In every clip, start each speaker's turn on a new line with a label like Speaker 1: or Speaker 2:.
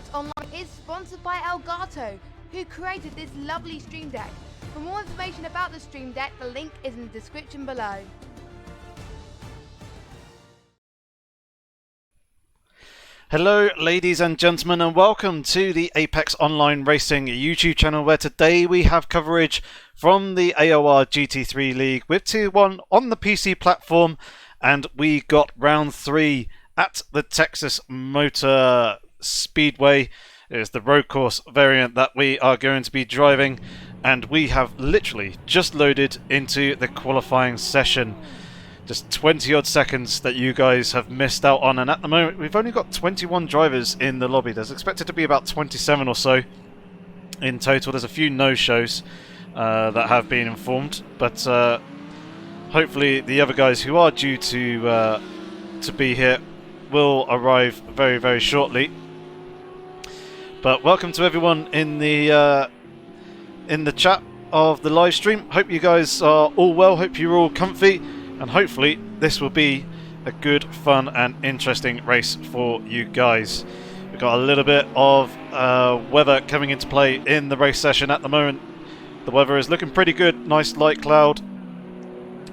Speaker 1: Apex Online is sponsored by Elgato, who created this lovely Stream Deck. For more information about the Stream Deck, the link is in the description below.
Speaker 2: Hello ladies and gentlemen, and welcome to the Apex Online Racing YouTube channel, where today we have coverage from the AOR GT3 League with Tier 1 on the PC platform, and we got round 3 at the Texas Motor Speedway. It is the road course variant that we are going to be driving, and we have literally just loaded into the qualifying session. Just 20 odd seconds that you guys have missed out on, and at the moment we've only got 21 drivers in the lobby. There's expected to be about 27 or so in total. There's a few no-shows that have been informed, but hopefully the other guys who are due to be here will arrive very, very shortly. But welcome to everyone in the chat of the live stream. Hope you guys are all well. Hope you're all comfy. And hopefully this will be a good, fun and interesting race for you guys. We've got a little bit of weather coming into play in the race session at the moment. The weather is looking pretty good, nice light cloud.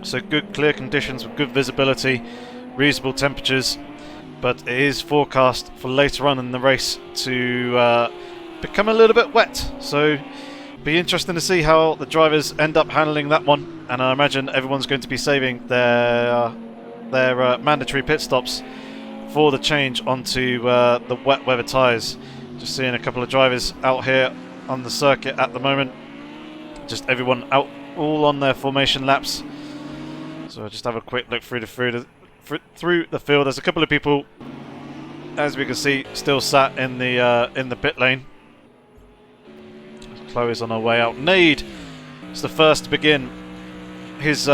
Speaker 2: So good clear conditions with good visibility, reasonable temperatures. But it is forecast for later on in the race to become a little bit wet. So be interesting to see how the drivers end up handling that one, and I imagine everyone's going to be saving their mandatory pit stops for the change onto the wet weather tyres. Just seeing a couple of drivers out here on the circuit at the moment. Just everyone out, all on their formation laps. So I'll just have a quick look through the field. There's a couple of people, as we can see, still sat in the pit lane. Chloe's on her way out. Nade is the first to begin his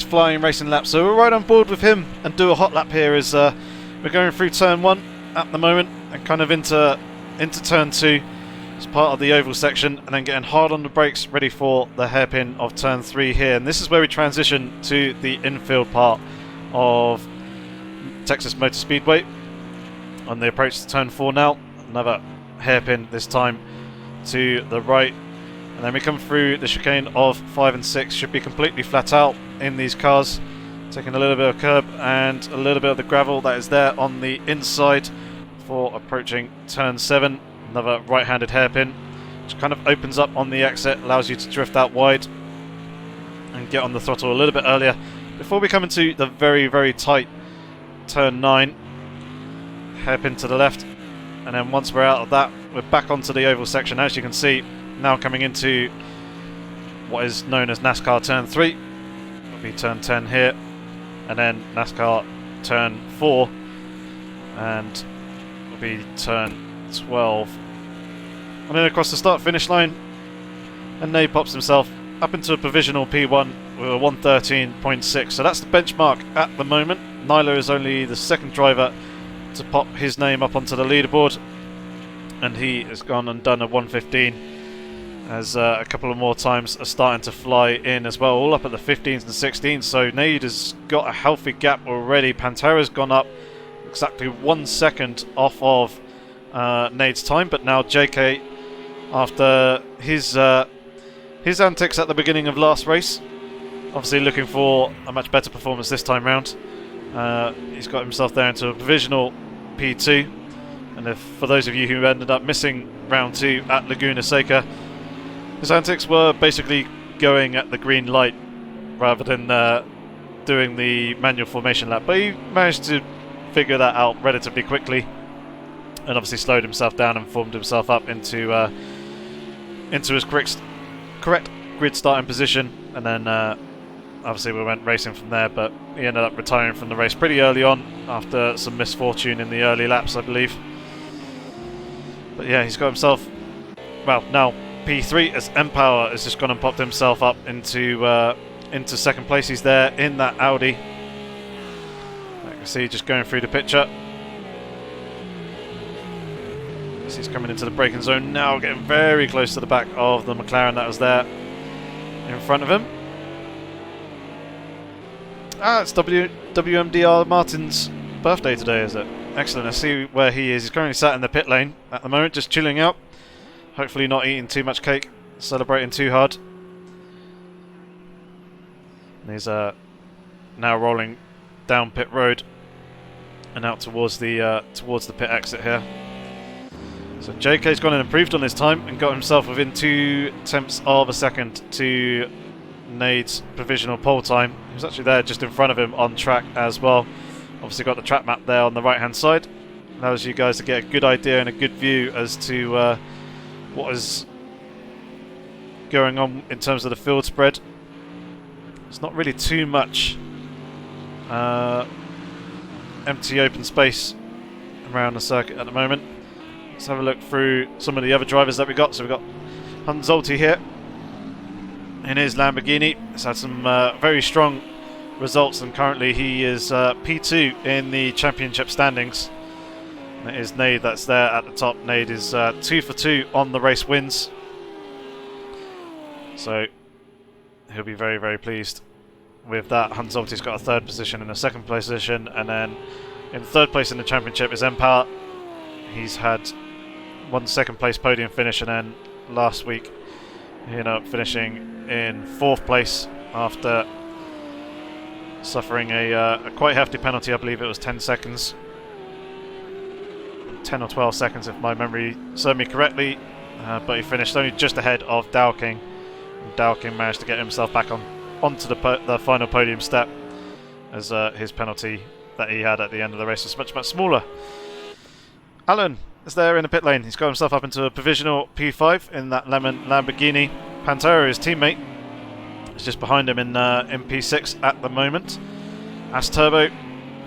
Speaker 2: flying racing lap, so we're right on board with him and do a hot lap here as we're going through turn 1 at the moment and kind of into turn 2 as part of the oval section, and then getting hard on the brakes ready for the hairpin of turn 3 here. And this is where we transition to the infield part of Texas Motor Speedway on the approach to turn 4 now. Another hairpin this time to the right, and then we come through the chicane of 5 and 6. Should be completely flat out in these cars, taking a little bit of curb and a little bit of the gravel that is there on the inside for approaching turn 7. Another right-handed hairpin, which kind of opens up on the exit, allows you to drift out wide and get on the throttle a little bit earlier before we come into the very, very tight turn 9. Hairpin to the left, and then once we're out of that, we're back onto the oval section. As you can see, now coming into what is known as NASCAR turn 3. It'll be turn 10 here, and then NASCAR turn 4, and it'll be turn 12. And then across the start finish line, and Nate pops himself up into a provisional P1 with a 113.6. So that's the benchmark at the moment. Nyla is only the second driver to pop his name up onto the leaderboard, and he has gone and done a 115, as a couple of more times are starting to fly in as well, all up at the 15s and 16s. So Nade has got a healthy gap already. Pantera's gone up exactly 1 second off of Nade's time, but now JK, after his antics at the beginning of last race, obviously looking for a much better performance this time round. He's got himself there into a provisional P2, and for those of you who ended up missing round 2 at Laguna Seca, his antics were basically going at the green light rather than doing the manual formation lap, but he managed to figure that out relatively quickly and obviously slowed himself down and formed himself up into his correct grid starting position, and then obviously we went racing from there, but he ended up retiring from the race pretty early on after some misfortune in the early laps, I believe. But yeah, he's got himself, well, now P3, as Empower has just gone and popped himself up into second place. He's there in that Audi. I can see just going through the picture. He's coming into the braking zone now, getting very close to the back of the McLaren that was there in front of him. Ah, it's WMDR Martin's birthday today, is it? Excellent. Let's see where he is. He's currently sat in the pit lane at the moment, just chilling out. Hopefully not eating too much cake, celebrating too hard. And he's now rolling down pit road and out towards the pit exit here. So JK's gone and improved on his time and got himself within 0.2 of a second to Nade's provisional pole time. He was actually there just in front of him on track as well. Obviously got the track map there on the right hand side. Allows you guys to get a good idea and a good view as to what is going on in terms of the field spread. There's not really too much empty open space around the circuit at the moment. Let's have a look through some of the other drivers that we got. So we've got Zolty here in his Lamborghini. He's had some very strong results, and currently he is P2 in the championship standings. And it is Nade that's there at the top. Nade is 2 for 2 on the race wins, so he'll be very, very pleased with that. Zolty's got a 3rd position and a 2nd position, and then in 3rd place in the championship is Empire. He's had 1 2nd place podium finish, and then last week he ended up finishing in 4th place after suffering a quite hefty penalty. I believe it was 10 seconds. 10 or 12 seconds if my memory served me correctly, but he finished only just ahead of Dowking. Dowking managed to get himself back onto the final podium step, as his penalty that he had at the end of the race was much, much smaller. Alan is there in the pit lane. He's got himself up into a provisional P5 in that lemon Lamborghini. Pantera, his teammate, is just behind him in P6 at the moment. As Turbo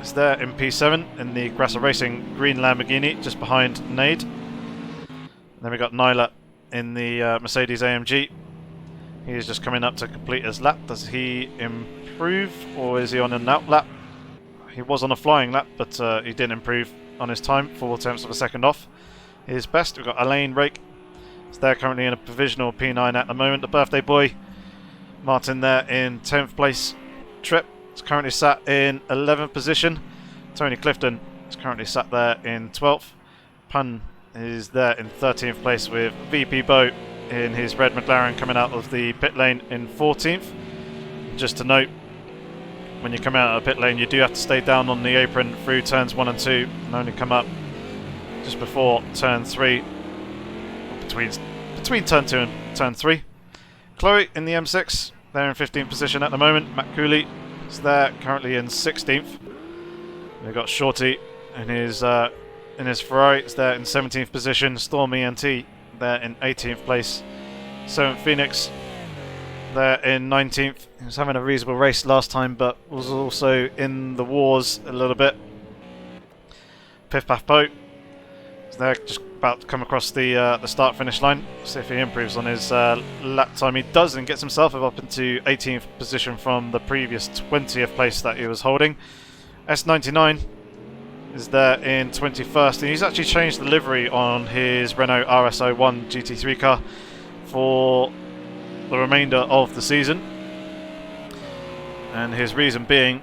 Speaker 2: is there in P7 in the Grasser Racing green Lamborghini, just behind Nade. And then we got Nyla in the Mercedes AMG. He is just coming up to complete his lap. Does he improve, or is he on an out lap? He was on a flying lap, but he didn't improve on his time, 0.4 of a second off his best. We've got Alain Rake. He's there currently in a provisional P9 at the moment. The birthday boy Martin there in 10th place. Tripp is currently sat in 11th position. Tony Clifton is currently sat there in 12th. Pun is there in 13th place, with VP Bo in his red McLaren coming out of the pit lane in 14th. Just to note, when you come out of the pit lane, you do have to stay down on the apron through turns 1 and 2 and only come up just before turn 3, between turn 2 and turn 3. Chloe in the M6, they're in 15th position at the moment. Matt Cooley is there currently in 16th. We've got Shorty in his Ferrari, is there in 17th position. Storm ENT there in 18th place. 7th Phoenix there in 19th. He was having a reasonable race last time, but was also in the wars a little bit. Piff Paff Poe is there, just about to come across the start finish line. See if he improves on his lap time. He does, and gets himself up into 18th position from the previous 20th place that he was holding. S99 is there in 21st, and he's actually changed the livery on his Renault RS01 GT3 car for the remainder of the season, and his reason being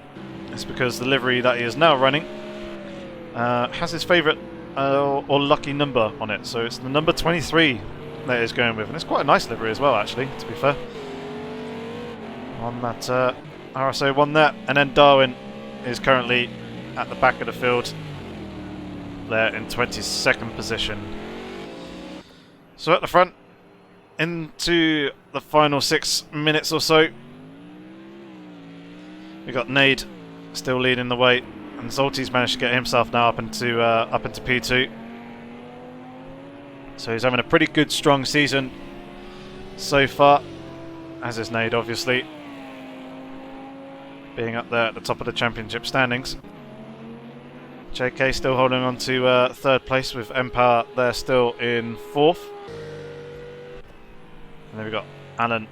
Speaker 2: is because the livery that he is now running has his favourite or lucky number on it, so it's the number 23 that he's going with, and it's quite a nice livery as well, actually, to be fair, on that RS01 there. And then Darwin is currently at the back of the field there in 22nd position. So at the front, into the final 6 minutes or so, we got Nade still leading the way, and Zolty's managed to get himself now up into P2. So he's having a pretty good, strong season so far, as is Nade, obviously, being up there at the top of the championship standings. JK still holding on to 3rd place, with Empire there still in 4th. And then we've got Alan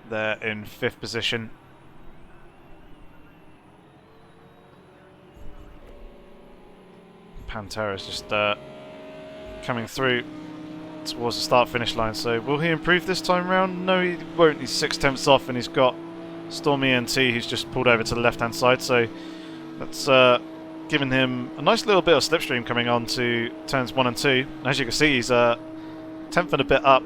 Speaker 2: there in 5th position. Pantera is just coming through towards the start-finish line. So will he improve this time round? No, he won't. He's 6/10 off, and he's got Stormy ENT, who's just pulled over to the left-hand side. So that's giving him a nice little bit of slipstream coming on to turns 1 and 2. As you can see, he's 10th and a bit up.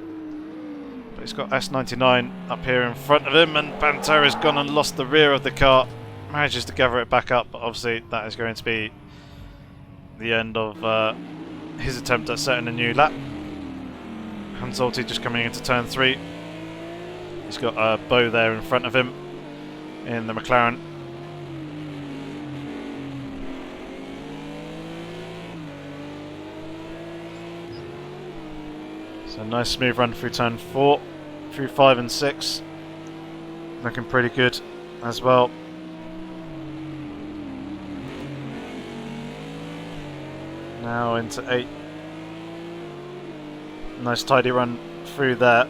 Speaker 2: But he's got S99 up here in front of him, and Pantera's gone and lost the rear of the car. Manages to gather it back up, but obviously that is going to be the end of his attempt at setting a new lap. Hansalti just coming into turn 3. He's got a Bo there in front of him in the McLaren. So nice smooth run through turn 4, through 5 and 6. Looking pretty good as well. Now into 8. Nice tidy run through there.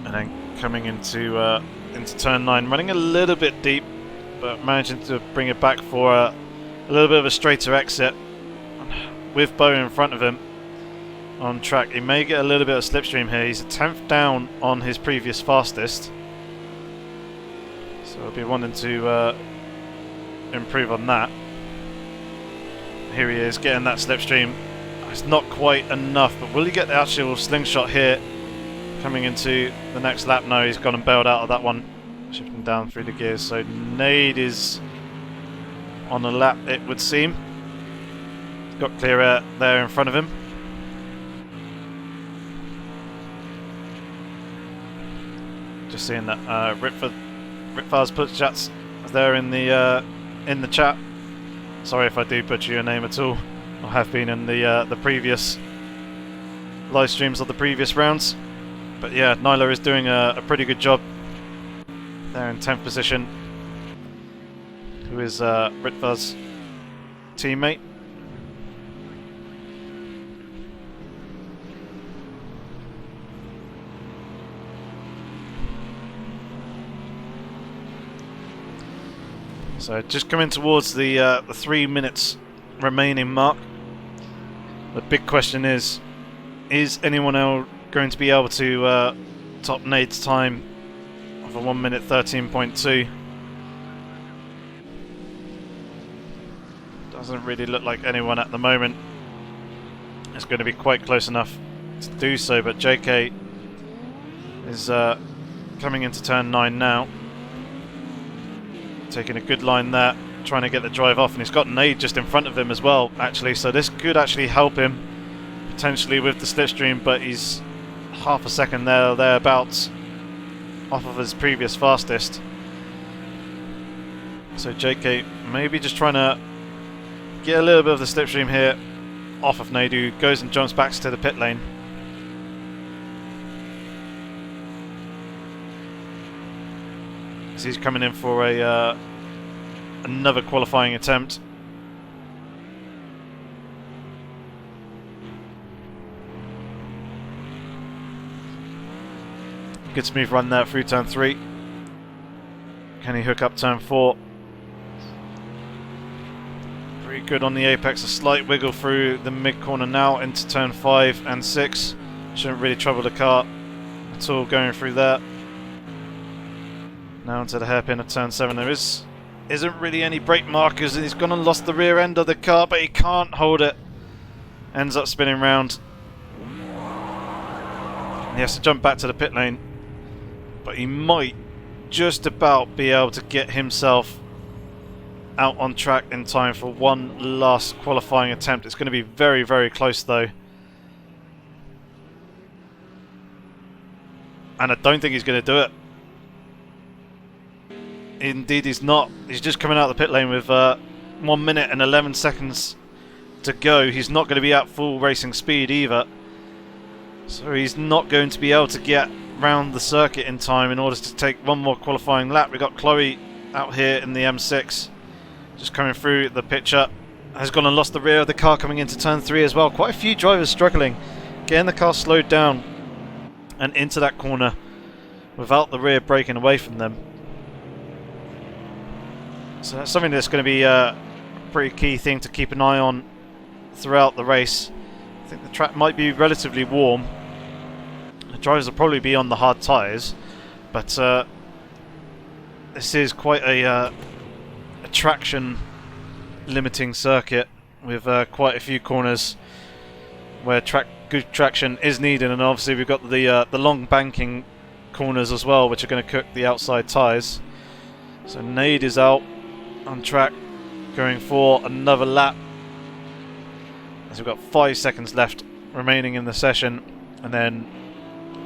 Speaker 2: And then coming into turn 9, running a little bit deep, but managing to bring it back for a little bit of a straighter exit. With Bo in front of him on track, he may get a little bit of slipstream here. He's a 10th down on his previous fastest, so he'll be wanting to improve on that. Here he is getting that slipstream. It's not quite enough, but will he get the actual slingshot here coming into the next lap? No, he's gone and bailed out of that one, shifting down through the gears. So Nade is on a lap, it would seem. Got clear air there in front of him. Just seeing that Ritfar's put chats there in the chat. Sorry if I do butcher your name at all. I have been in the previous live streams of the previous rounds. But yeah, Nyla is doing a pretty good job there in 10th position. Who is Ritfar's teammate. So just coming towards the 3 minutes remaining mark. The big question is anyone else going to be able to top Nade's time of a 1 minute 13.2? Doesn't really look like anyone at the moment is going to be quite close enough to do so, but JK is coming into turn 9 now. Taking a good line there, trying to get the drive off, and he's got Nade just in front of him as well, actually, so this could actually help him potentially with the slipstream, but he's half a second there or thereabouts off of his previous fastest. So JK maybe just trying to get a little bit of the slipstream here off of Nade, who goes and jumps back to the pit lane. He's coming in for a another qualifying attempt. Good smooth run there through turn 3. Can he hook up turn 4? Very good on the apex. A slight wiggle through the mid corner now into turn 5 and 6. Shouldn't really trouble the car at all going through there. Now into the hairpin of turn 7. There isn't really any brake markers, and he's gone and lost the rear end of the car, but he can't hold it. Ends up spinning round. He has to jump back to the pit lane, but he might just about be able to get himself out on track in time for one last qualifying attempt. It's going to be very, very close though. And I don't think he's going to do it. Indeed he's not. He's just coming out of the pit lane with 1 minute and 11 seconds to go. He's not going to be at full racing speed either. So he's not going to be able to get round the circuit in time in order to take one more qualifying lap. We've got Chloe out here in the M6. Just coming through the picture. Has gone and lost the rear of the car coming into turn 3 as well. Quite a few drivers struggling. Getting the car slowed down and into that corner without the rear breaking away from them. So that's something that's going to be a pretty key thing to keep an eye on throughout the race. I think the track might be relatively warm. The drivers will probably be on the hard tyres, but this is quite a traction limiting circuit with quite a few corners where good traction is needed, and obviously we've got the long banking corners as well, which are going to cook the outside tyres. So Nade is out on track, going for another lap, as we've got 5 seconds left remaining in the session, and then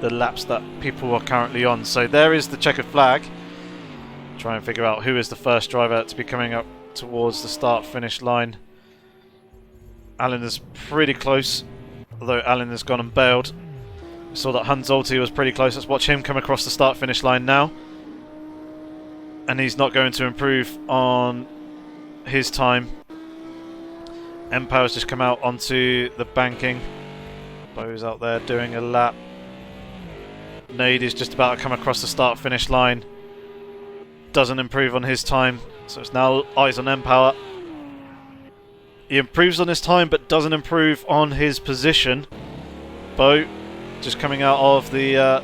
Speaker 2: the laps that people are currently on. So there is the checkered flag. Try and figure out who is the first driver to be coming up towards the start-finish line. Alan is pretty close, although Alan has gone and bailed. We saw that Hans Olti was pretty close. Let's watch him come across the start-finish line now. And he's not going to improve on his time. Empower's just come out onto the banking. Bo's out there doing a lap. Nade is just about to come across the start-finish line. Doesn't improve on his time, so it's now eyes on Empower. He improves on his time but doesn't improve on his position. Bo just coming out of the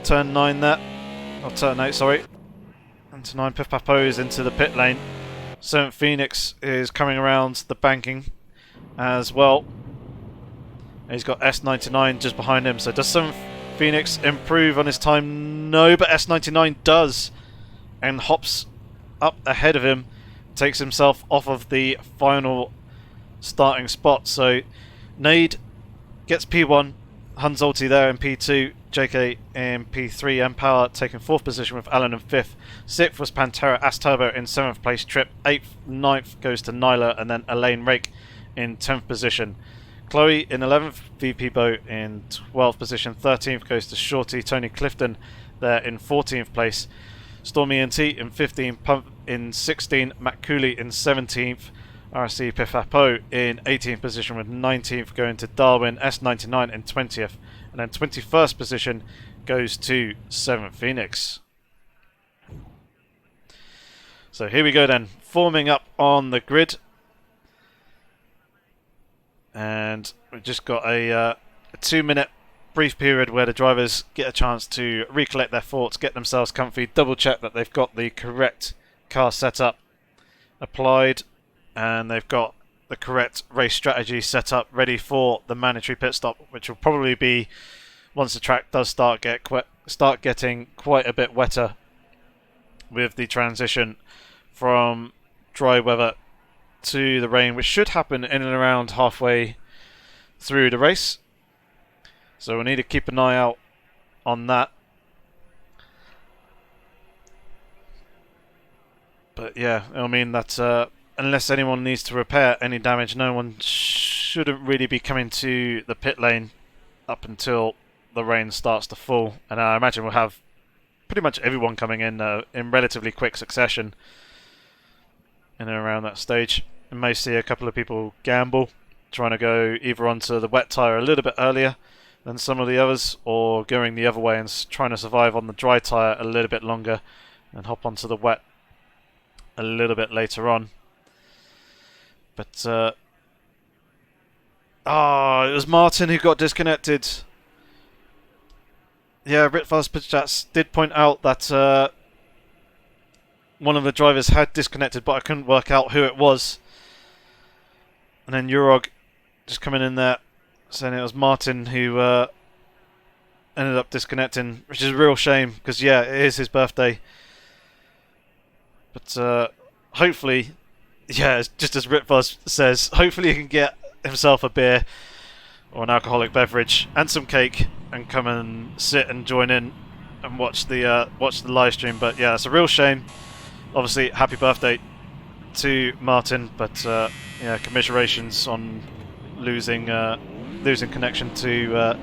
Speaker 2: turn 9 there. Or turn 8, sorry. Into 9, Piff Papo is into the pit lane. 7th Phoenix is coming around the banking as well. And he's got S99 just behind him. So does 7th Phoenix improve on his time? No, but S99 does. And hops up ahead of him. Takes himself off of the final starting spot. So Nade gets P1. Hans Olti there in P2. JK in P3. Empower taking 4th position with Alan in 5th. 6th was Pantera Asturbo in 7th place. Trip 8th, 9th goes to Nyla, and then Elaine Rake in 10th position. Chloe in 11th, VP Bo in 12th position. 13th goes to Shorty. Tony Clifton there in 14th place. Stormy NT in 15th, Pump in 16th, Matt Cooley in 17th, RC Pifapo in 18th position with 19th going to Darwin, S99 in 20th, and then 21st position goes to 7th Phoenix. So here we go then, forming up on the grid, and we've just got a 2-minute brief period where the drivers get a chance to recollect their thoughts, get themselves comfy, double check that they've got the correct car setup applied, and they've got the correct race strategy set up ready for the mandatory pit stop, which will probably be once the track does start getting quite a bit wetter with the transition from dry weather to the rain, which should happen in and around halfway through the race. So we'll need to keep an eye out on that. But yeah, I mean that unless anyone needs to repair any damage, no one shouldn't really be coming to the pit lane up until the rain starts to fall. And I imagine we'll have pretty much everyone coming in relatively quick succession in and around that stage. You may see a couple of people gamble, trying to go either onto the wet tyre a little bit earlier than some of the others, or going the other way and trying to survive on the dry tyre a little bit longer and hop onto the wet a little bit later on. But it was Martin who got disconnected. Yeah, Ritfast Pitchats did point out that one of the drivers had disconnected, but I couldn't work out who it was. And then Urog just coming in there saying it was Martin who ended up disconnecting, which is a real shame because, yeah, it is his birthday. But hopefully, yeah, just as Ritfuzz says, hopefully he can get himself a beer or an alcoholic beverage and some cake and come and sit and join in and watch the live stream. But yeah, it's a real shame. Obviously, happy birthday to Martin, but yeah, commiserations on losing connection to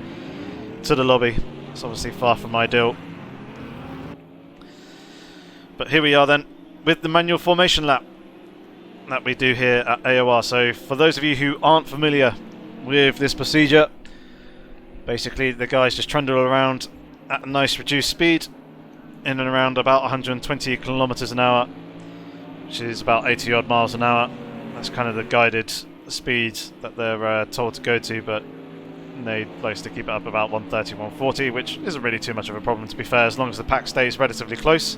Speaker 2: the lobby. It's obviously far from ideal. But here we are then with the manual formation lap that we do here at AOR. So for those of you who aren't familiar with this procedure, basically the guys just trundle around at a nice reduced speed in and around about 120 kilometers an hour, which is about 80 odd miles an hour. That's kind of the guided speed that they're told to go to, but they place to keep it up about 130, 140, which isn't really too much of a problem, to be fair, as long as the pack stays relatively close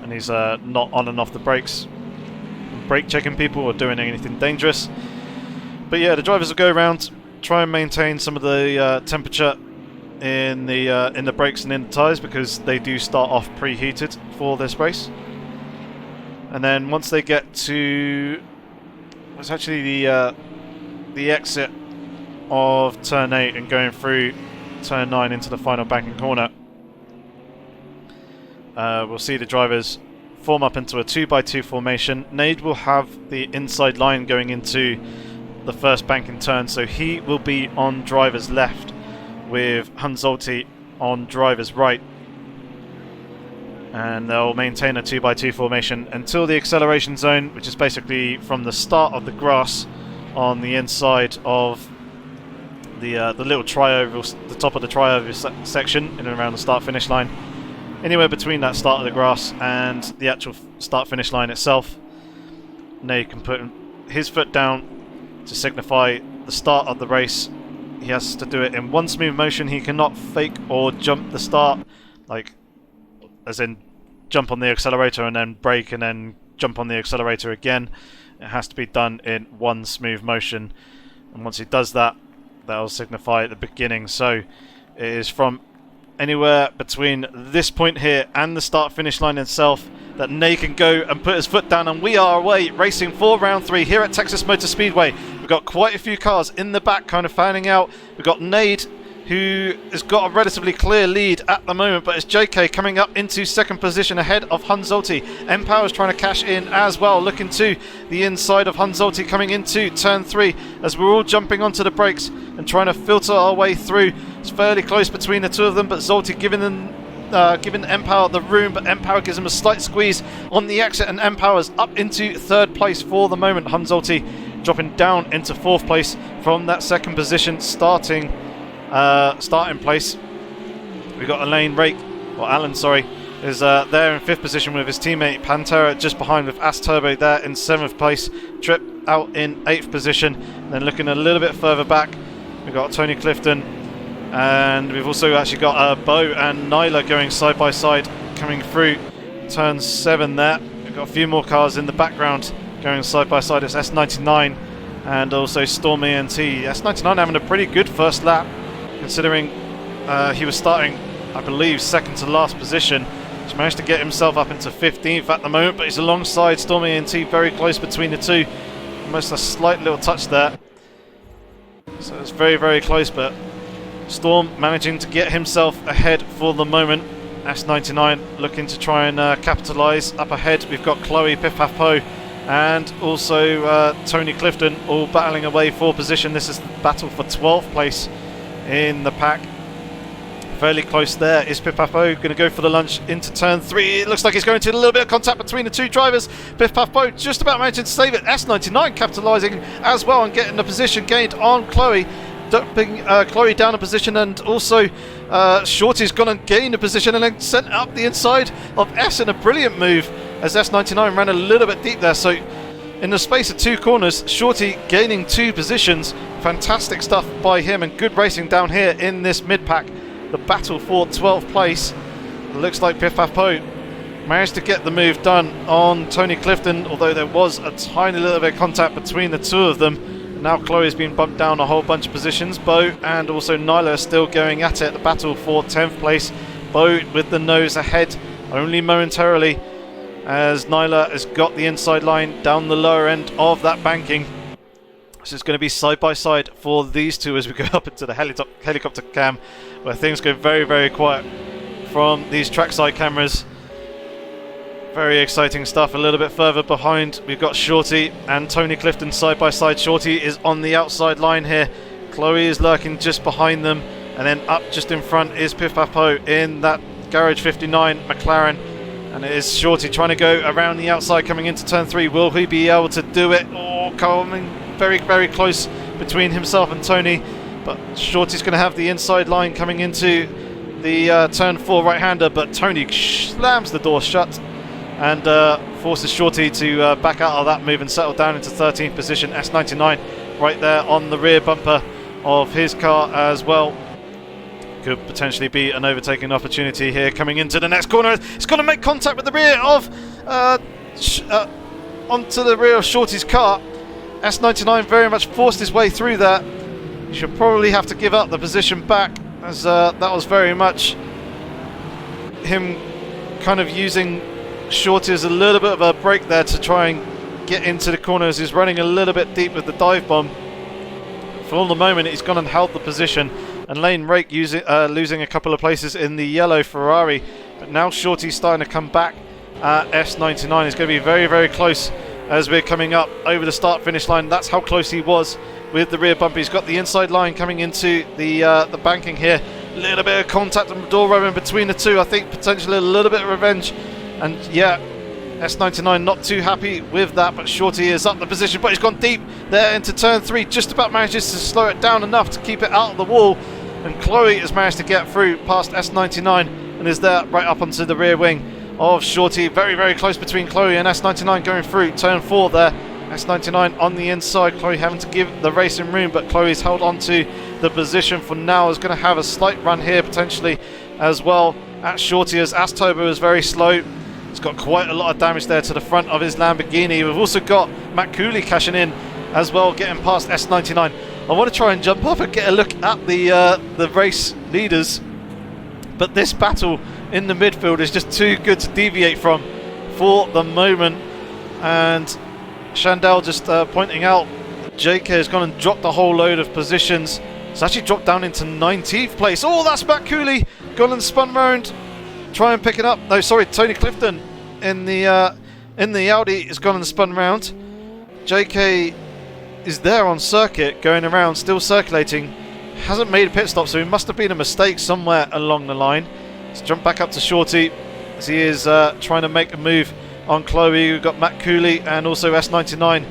Speaker 2: and he's not on and off the brakes. brake checking people or doing anything dangerous. But yeah, the drivers will go around, try and maintain some of the temperature in the brakes and in the tyres, because they do start off preheated for this race. And then once they get to, it's actually the exit of turn 8 and going through turn 9 into the final banking corner, we'll see the drivers form up into a 2x2 formation. Nade will have the inside line going into the first banking turn, so he will be on driver's left with Hunzolti on driver's right, and they'll maintain a 2x2 formation until the acceleration zone, which is basically from the start of the grass on the inside of the little tri-oval, the top of the tri-oval section in and around the start-finish line. Anywhere between that start of the grass and the actual start-finish line itself, Nade can put his foot down to signify the start of the race. He has to do it in one smooth motion. He cannot fake or jump the start, like as in jump on the accelerator and then brake and then jump on the accelerator again. It has to be done in one smooth motion, and once he does that, that will signify the beginning. So it is from anywhere between this point here and the start finish line itself that Nade can go and put his foot down, and we are away racing for round 3 here at Texas Motor Speedway. We've got quite a few cars in the back kind of fanning out. We've got Nade, who has got a relatively clear lead at the moment, but it's JK coming up into second position ahead of Hunzolti. Empower is trying to cash in as well, looking to the inside of Hunzolti coming into turn 3 as we're all jumping onto the brakes and trying to filter our way through. It's fairly close between the two of them, but Zolti giving Empower the room, but Empower gives him a slight squeeze on the exit, and Empower's up into third place for the moment. Hunzolti dropping down into fourth place from that second position starting place. We've got Alan, is there in fifth position with his teammate Pantera just behind, with As Turbo there in seventh place. Trip out in eighth position. And then looking a little bit further back, we've got Tony Clifton, and we've also actually got Bo and Nyla going side by side coming through turn 7 there. We've got a few more cars in the background going side by side. It's S99 and also Storm ENT. S99 having a pretty good first lap, considering he was starting, I believe, second to last position. He's managed to get himself up into 15th at the moment, but he's alongside Storm ENT, very close between the two. Almost a slight little touch there. So it's very, very close, but Storm managing to get himself ahead for the moment. S99 looking to try and capitalise. Up ahead we've got Chloe, Piff Paff Po, and also Tony Clifton all battling away for position. This is the battle for 12th place in the pack. Fairly close there is Piff Paff Po, going to go for the lunge into turn 3. It looks like he's going to a little bit of contact between the two drivers. Piff Paff Po just about managing to save it. S99 capitalising as well and getting the position gained on Chloe, dumping Chloe down a position, and also Shorty's gone and gained a position and then sent up the inside of S in a brilliant move as S99 ran a little bit deep there. So in the space of 2 corners, Shorty gaining 2 positions. Fantastic stuff by him and good racing down here in this mid-pack. The battle for 12th place. It looks like Piff Paff Po managed to get the move done on Tony Clifton, although there was a tiny little bit of contact between the two of them. Now Chloe's been bumped down a whole bunch of positions. Bo and also Nyla are still going at it. The battle for 10th place. Bo with the nose ahead only momentarily, as Nyla has got the inside line down the lower end of that banking. This is going to be side by side for these two as we go up into the helicopter cam, where things go very, very quiet from these trackside cameras. Very exciting stuff. A little bit further behind, we've got Shorty and Tony Clifton side by side. Shorty is on the outside line here. Chloe is lurking just behind them, and then up just in front is Piff Paff Po in that Garage 59 McLaren. And it is Shorty trying to go around the outside coming into turn 3. Will he be able to do it? Oh, coming very, very close between himself and Tony. But Shorty's going to have the inside line coming into the turn 4 right-hander. But Tony slams the door shut and forces Shorty to back out of that move and settle down into 13th position. S99 right there on the rear bumper of his car as well. Could potentially be an overtaking opportunity here coming into the next corner. It's going to make contact with the rear of onto the rear of Shorty's car. S99 very much forced his way through that. He should probably have to give up the position back, as that was very much him kind of using Shorty as a little bit of a break there to try and get into the corners. He's running a little bit deep with the dive bomb. For the moment, he's gone and held the position, and Lane Rake losing a couple of places in the yellow Ferrari. But now Shorty's starting to come back. S99 is going to be very, very close as we're coming up over the start-finish line. That's how close he was with the rear bumper. He's got the inside line coming into the banking here. A little bit of contact and door rubbing between the two. I think potentially a little bit of revenge. And yeah, S99 not too happy with that, but Shorty is up the position, but he's gone deep there into turn 3. Just about manages to slow it down enough to keep it out of the wall. And Chloe has managed to get through past S99 and is there right up onto the rear wing of Shorty. Very, very close between Chloe and S99 going through turn 4 there. S99 on the inside, Chloe having to give the racing room, but Chloe's held on to the position for now. Is going to have a slight run here potentially as well at Shorty, as Asturbo is very slow. He's got quite a lot of damage there to the front of his Lamborghini. We've also got Matt Cooley cashing in as well, getting past S99. I want to try and jump off and get a look at the race leaders, but this battle in the midfield is just too good to deviate from for the moment. And Chandel just pointing out JK has gone and dropped a whole load of positions. It's actually dropped down into 19th place. Oh, that's Matt Cooley gone and spun round. Try and pick it up. No, sorry, Tony Clifton in the Audi has gone and spun round. JK is there on circuit, going around, still circulating. Hasn't made a pit stop, so it must have been a mistake somewhere along the line. Let's jump back up to Shorty as he is trying to make a move on Chloe. We've got Matt Cooley and also S99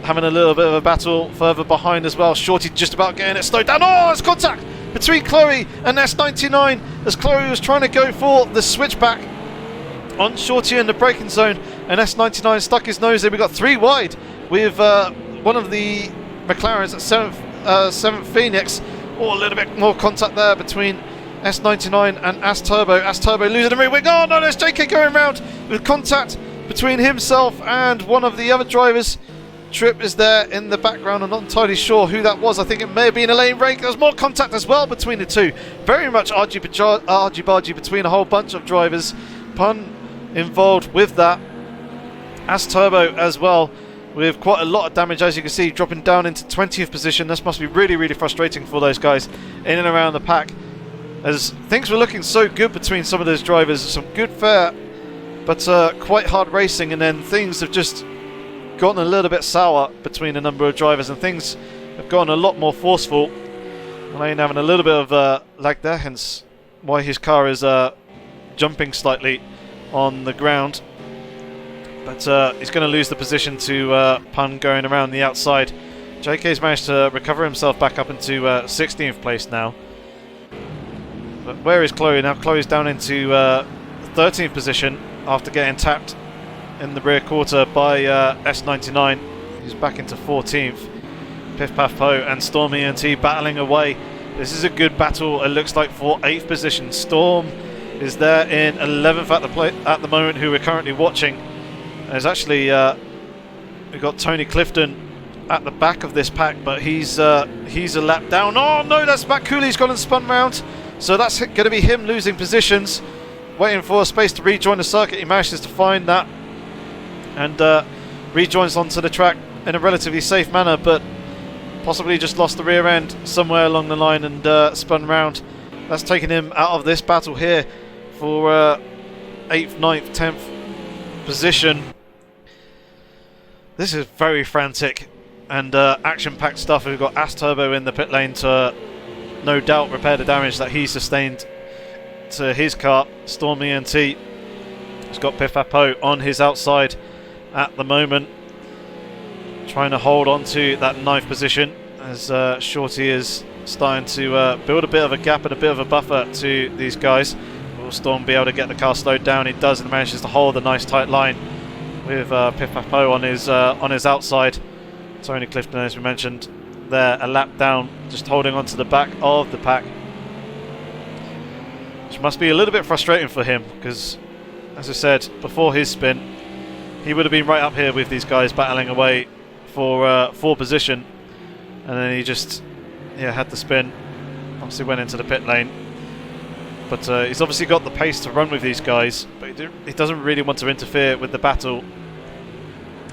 Speaker 2: having a little bit of a battle further behind as well. Shorty just about getting it slowed down. Oh, it's contact between Chloe and S99 as Chloe was trying to go for the switchback on Shorty in the braking zone, and S99 stuck his nose in. We got 3 wide with one of the McLarens at 7th Phoenix. Oh, a little bit more contact there between S99 and Asturbo. Asturbo losing the rear wing. Oh no, there's JK going round with contact between himself and one of the other drivers. Tripp is there in the background. I'm not entirely sure who that was. I think it may have been Elaine Rake. There's more contact as well between the two. Very much argy-bargy between a whole bunch of drivers. Pun involved with that. Asturbo as well, with quite a lot of damage, as you can see, dropping down into 20th position. This must be really, really frustrating for those guys in and around the pack, as things were looking so good between some of those drivers. Some good fair, but quite hard racing, and then things have just gotten a little bit sour between a number of drivers, and things have gotten a lot more forceful. Lane having a little bit of lag there, hence why his car is jumping slightly on the ground. But he's going to lose the position to Pun going around the outside. JK's managed to recover himself back up into 16th place now. But where is Chloe now? Chloe's down into 13th position after getting tapped in the rear quarter by S99. He's back into 14th. Piff Paff Po and Storm ENT battling away. This is a good battle, it looks like, for 8th position. Storm is there in 11th at the moment, who we're currently watching. There's actually we've got Tony Clifton at the back of this pack, but he's a lap down. Oh no, that's Matt Cooley's gone and spun round. So that's going to be him losing positions, waiting for a space to rejoin the circuit. He manages to find that and rejoins onto the track in a relatively safe manner, but possibly just lost the rear end somewhere along the line and spun round. That's taken him out of this battle here for 8th, 9th, 10th position. This is very frantic and action-packed stuff. We've got Asturbo in the pit lane to no doubt repair the damage that he sustained to his car. Storm ENT has got Piff Paff Po on his outside at the moment, trying to hold on to that 9th position as Shorty is starting to build a bit of a gap and a bit of a buffer to these guys. Will Storm be able to get the car slowed down? He does, and manages to hold a nice tight line with Piff Paff Po on his outside. Tony Clifton, as we mentioned, there a lap down, just holding on to the back of the pack, which must be a little bit frustrating for him because, as I said before his spin, he would have been right up here with these guys battling away for position, and then he just had the spin. Obviously went into the pit lane, but he's obviously got the pace to run with these guys, but he doesn't really want to interfere with the battle,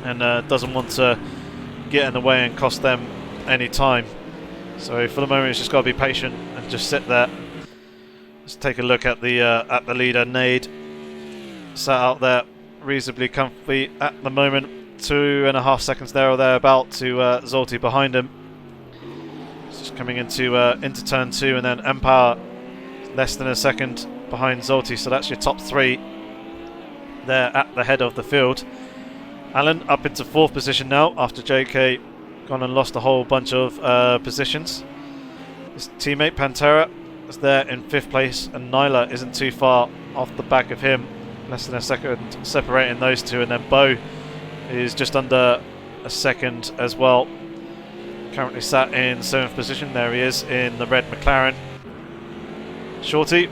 Speaker 2: and doesn't want to get in the way and cost them any time. So for the moment he's just got to be patient and just sit there. Let's take a look at the leader, Nade, sat out there reasonably comfy at the moment, 2.5 seconds there or thereabout to Zolti behind him. He's just coming into turn 2, and then Empower less than a second behind Zolti, so that's your top 3 there at the head of the field. Alan up into 4th position now after JK gone and lost a whole bunch of positions. His teammate Pantera is there in 5th place, and Nyla isn't too far off the back of him, less than a second separating those two, and then Bo is just under a second as well. Currently sat in 7th position, there he is in the red McLaren. Shorty,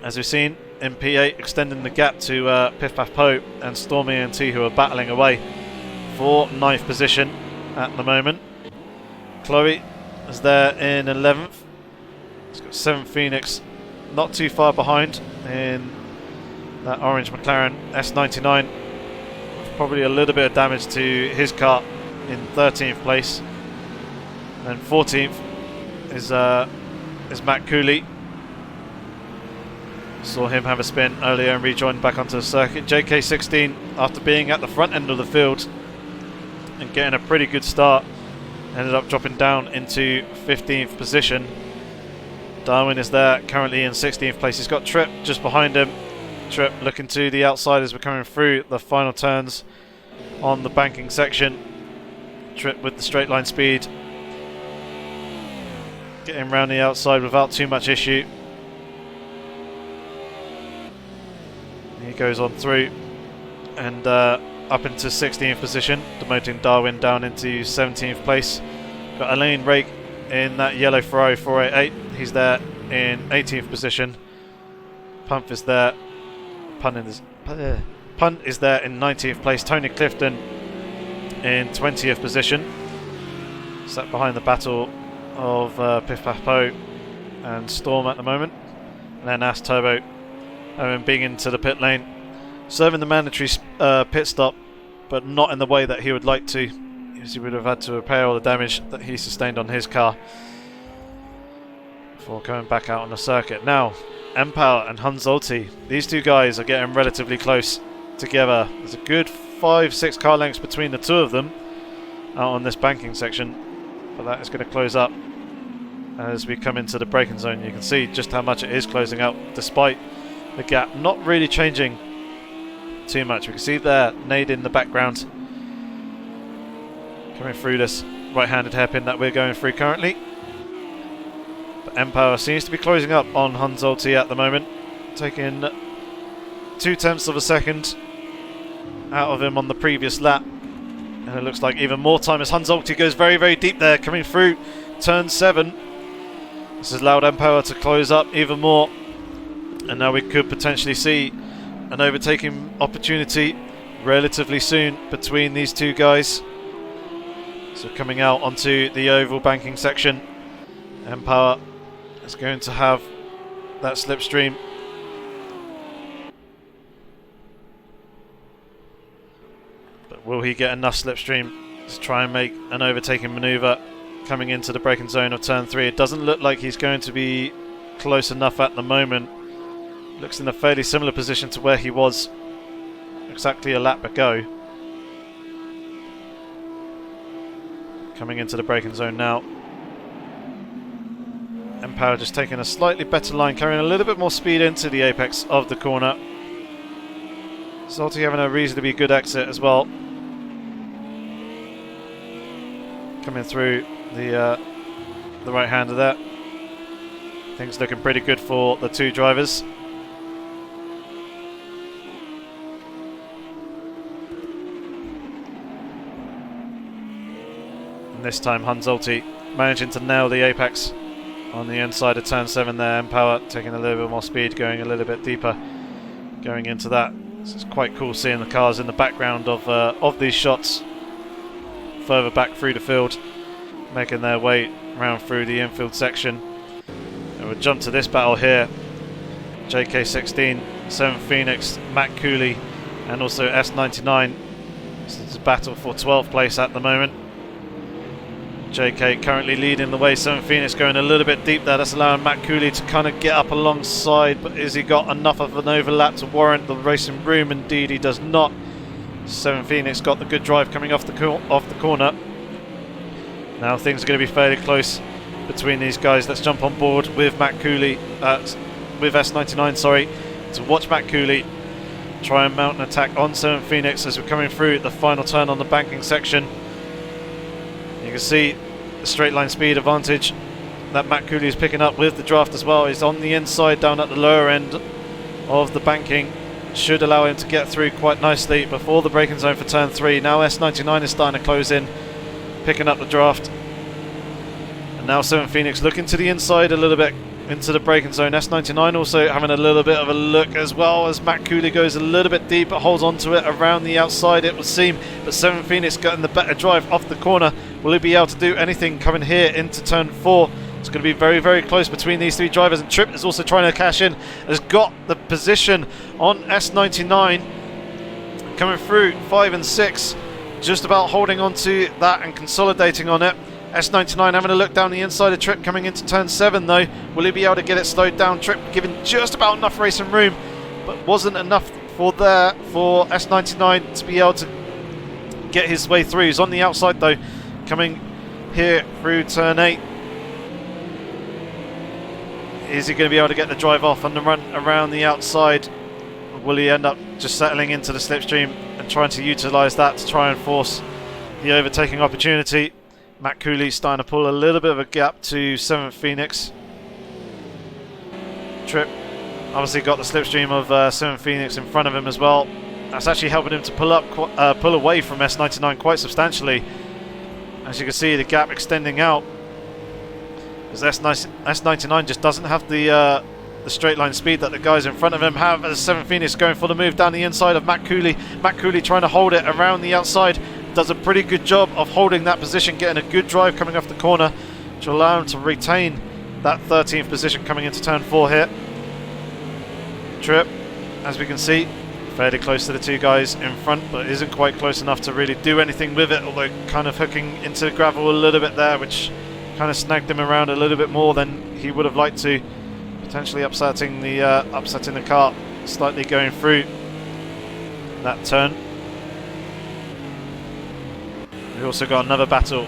Speaker 2: as we've seen, in P8 extending the gap to Piff Paff Po and Stormy and T, who are battling away for 9th position at the moment. Chloe is there in 11th. He's got 7th Phoenix, not too far behind in that orange McLaren S99. Probably a little bit of damage to his car in 13th place. And then 14th is Matt Cooley. Saw him have a spin earlier and rejoin back onto the circuit. JK16, after being at the front end of the field and getting a pretty good start, ended up dropping down into 15th position. Darwin is there currently in 16th place. He's got Tripp just behind him. Tripp looking to the outside as we're coming through the final turns on the banking section. Tripp with the straight line speed, getting around the outside without too much issue. He goes on through and up into 16th position, demoting Darwin down into 17th place. Got Elaine Rake in that yellow Ferrari 488. He's there in 18th position. Punt is there. Punt is there in 19th place. Tony Clifton in 20th position. Sat behind the battle of Piff Paff Po and Storm at the moment. And then Ass Turbo being into the pit lane, serving the mandatory pit stop, but not in the way that he would like to, as he would have had to repair all the damage that he sustained on his car before coming back out on the circuit. Now, Empower and Hans Zolti, these two guys are getting relatively close together. There's a good 5-6 car lengths between the two of them out on this banking section, but that is going to close up as we come into the braking zone. You can see just how much it is closing up, despite the gap not really changing too much. We can see there Nade in the background coming through this right-handed hairpin that we're going through currently. But Empower seems to be closing up on Hans Zolti at the moment, taking 0.2 of a second out of him on the previous lap, and it looks like even more time as Hans Zolti goes very, very deep there, coming through turn 7. This has allowed Empower to close up even more, and now we could potentially see an overtaking opportunity relatively soon between these two guys. So coming out onto the oval banking section, Empower is going to have that slipstream. But will he get enough slipstream to try and make an overtaking manoeuvre coming into the braking zone of turn 3? It doesn't look like he's going to be close enough at the moment. Looks in a fairly similar position to where he was exactly a lap ago. Coming into the braking zone now. Empower just taking a slightly better line, carrying a little bit more speed into the apex of the corner. Zolti having a reasonably good exit as well. Coming through the right hander there. Things looking pretty good for the two drivers. This time Hans Zolti managing to nail the apex on the inside of turn 7 there. Empower taking a little bit more speed, going a little bit deeper, going into that So it's quite cool seeing the cars in the background of these shots, further back through the field, making their way around through the infield section. And we'll jump to this battle here. JK16, 7 Phoenix, Matt Cooley, and also S99. So it's a battle for 12th place at the moment. JK currently leading the way, 7 Phoenix going a little bit deep there. That's allowing Matt Cooley to kind of get up alongside, but has he got enough of an overlap to warrant the racing room? Indeed he does not. 7 Phoenix got the good drive coming off the corner. Now things are going to be fairly close between these guys. Let's jump on board with Matt Cooley, with S99, sorry, to watch Matt Cooley try and mount an attack on 7 Phoenix as we're coming through the final turn on the banking section. You can see the straight line speed advantage that Matt Cooley is picking up with the draft as well. He's on the inside down at the lower end of the banking. Should allow him to get through quite nicely before the braking zone for turn 3. Now S99 is starting to close in, picking up the draft. And now 7 Phoenix looking to the inside a little bit into the braking zone. S99 also having a little bit of a look as well as Matt Cooley goes a little bit deep but holds on to it around the outside, it would seem. But 7 Phoenix getting the better drive off the corner. Will he be able to do anything coming here into turn 4? It's going to be very, very close between these 3 drivers, and Tripp is also trying to cash in. Has got the position on S99 coming through 5 and 6, just about holding on to that and consolidating on it. S99 having a look down the inside of Tripp coming into turn 7 though. Will he be able to get it slowed down? Tripp giving just about enough racing room, but wasn't enough for S99 to be able to get his way through. He's on the outside though, coming here through turn 8. Is he going to be able to get the drive off on the run around the outside? Or will he end up just settling into the slipstream and trying to utilise that to try and force the overtaking opportunity? Matt Cooley starting to pull a little bit of a gap to 7 Phoenix. Tripp obviously got the slipstream of 7 Phoenix in front of him as well. That's actually helping him to pull away from S99 quite substantially. As you can see, the gap extending out, because S99 just doesn't have the straight line speed that the guys in front of him have, as 7 Phoenix going for the move down the inside of Matt Cooley. Matt Cooley trying to hold it around the outside. Does a pretty good job of holding that position, getting a good drive coming off the corner to allow him to retain that 13th position coming into turn 4 here. Tripp, as we can see, fairly close to the 2 guys in front, but isn't quite close enough to really do anything with it, although kind of hooking into the gravel a little bit there, which kind of snagged him around a little bit more than he would have liked to, potentially upsetting the car slightly going through that turn. We've also got another battle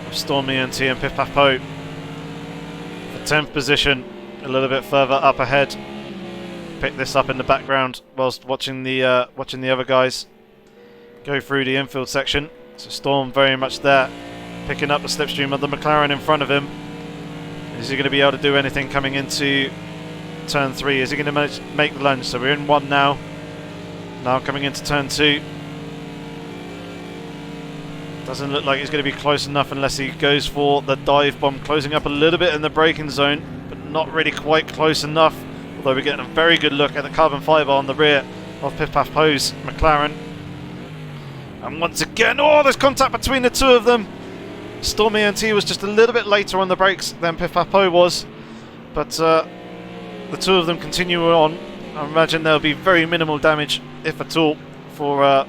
Speaker 2: of Stormy and T and Piff Paff Poe for 10th position, a little bit further up ahead. Pick this up in the background whilst watching the other guys go through the infield section. So Storm very much there, picking up the slipstream of the McLaren in front of him. Is he going to be able to do anything coming into turn 3? Is he going to make the lunge? So we're in 1 now. Now coming into turn 2. Doesn't look like he's going to be close enough unless he goes for the dive bomb, closing up a little bit in the braking zone, but not really quite close enough. Although we're getting a very good look at the carbon fibre on the rear of Piff Paff Poe's McLaren. And once again, oh, there's contact between the 2 of them. Stormy NT was just a little bit later on the brakes than Piff Paff Poe was, but the 2 of them continue on. I imagine there'll be very minimal damage, if at all, for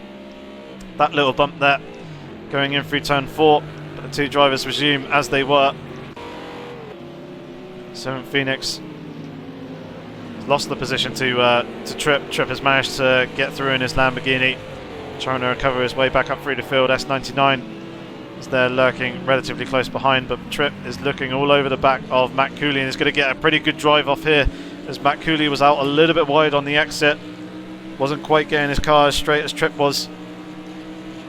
Speaker 2: that little bump there going in through turn 4, but the 2 drivers resume as they were. 7 Phoenix lost the position to Tripp. Tripp has managed to get through in his Lamborghini, trying to recover his way back up through the field. S99 is there lurking relatively close behind, but Tripp is looking all over the back of Matt Cooley and is going to get a pretty good drive off here, as Matt Cooley was out a little bit wide on the exit, wasn't quite getting his car as straight as Tripp was.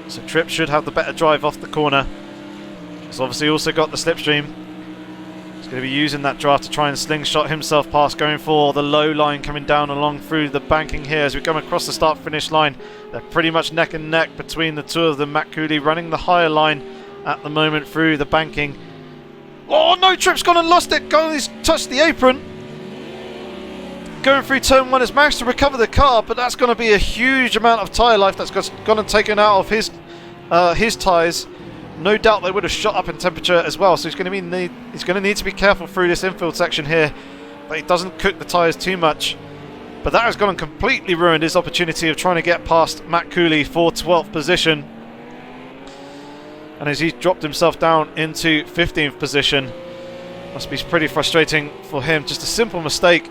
Speaker 2: So Tripp should have the better drive off the corner. He's obviously also got the slipstream. He's going to be using that draft to try and slingshot himself past, going for the low line coming down along through the banking here as we come across the start finish line. They're pretty much neck and neck between the 2 of them. Matt Cooley running the higher line at the moment through the banking. Oh no, Tripp's gone and lost it. He's touched the apron. going through turn 1 has managed to recover the car, but that's going to be a huge amount of tyre life that's gone and taken out of his tyres. No doubt they would have shot up in temperature as well, so he's going to need to be careful through this infield section here that he doesn't cook the tyres too much. But that has gone and completely ruined his opportunity of trying to get past Matt Cooley for 12th position. And as he's dropped himself down into 15th position, must be pretty frustrating for him. Just a simple mistake,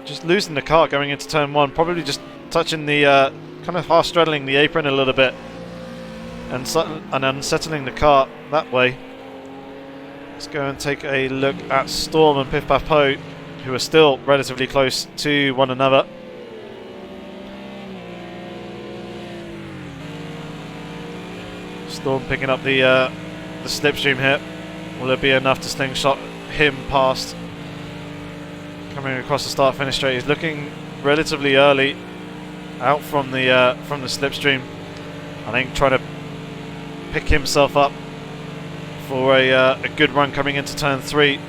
Speaker 2: just losing the car going into turn 1, probably just touching the kind of half straddling the apron a little bit and unsettling the car that way. Let's go and take a look at Storm and Piff Paff Poe, who are still relatively close to one another. Storm picking up the slipstream here. Will it be enough to slingshot him past? Coming across the start-finish straight, he's looking relatively early out from the slipstream. I think trying to pick himself up for a good run coming into turn 3.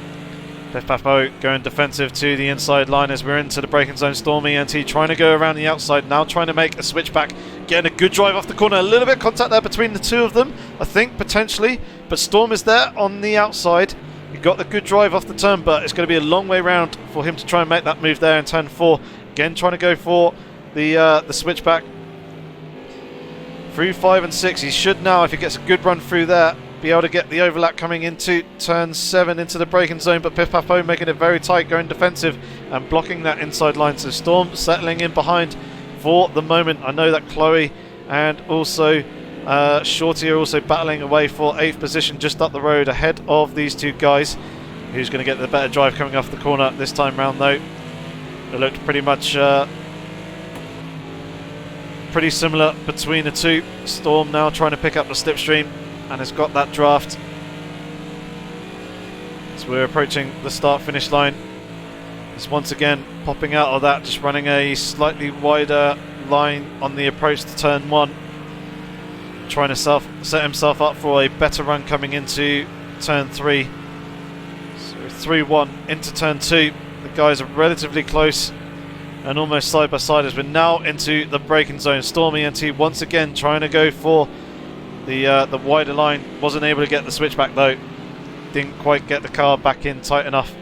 Speaker 2: Piff Paff Poe going defensive to the inside line as we're into the braking zone. Stormy NT trying to go around the outside, now trying to make a switchback, getting a good drive off the corner. A little bit of contact there between the two of them, I think, potentially, but Storm is there on the outside. He got the good drive off the turn, but it's going to be a long way round for him to try and make that move there in turn 4. Again, trying to go for the switchback. Through 5 and 6, he should now, if he gets a good run through there, be able to get the overlap coming into turn 7 into the braking zone, but Piff Paff Poe making it very tight, going defensive and blocking that inside line. So Storm settling in behind for the moment. I know that Chloe and also Shorty are also battling away for 8th position just up the road ahead of these two guys. Who's going to get the better drive coming off the corner this time round though? It looked pretty much pretty similar between the two. Storm now trying to pick up the slipstream and has got that draft. So we're approaching the start-finish line. He's once again popping out of that, just running a slightly wider line on the approach to turn 1. Trying to set himself up for a better run coming into turn 3. So 3-1 into turn 2. The guys are relatively close and almost side by side as we're now into the braking zone. Stormy NT once again trying to go for the wider line. Wasn't able to get the switchback though. Didn't quite get the car back in tight enough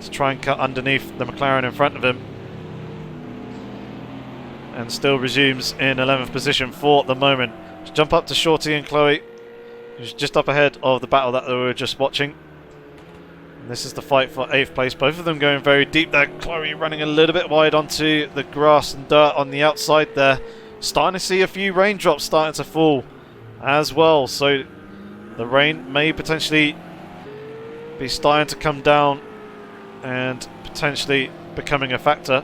Speaker 2: to try and cut underneath the McLaren in front of him. And still resumes in 11th position for the moment. Let's jump up to Shorty and Chloe, who's just up ahead of the battle that we were just watching. And this is the fight for 8th place. Both of them going very deep there. Chloe running a little bit wide onto the grass and dirt on the outside there. Starting to see a few raindrops starting to fall as well, so the rain may potentially be starting to come down and potentially becoming a factor.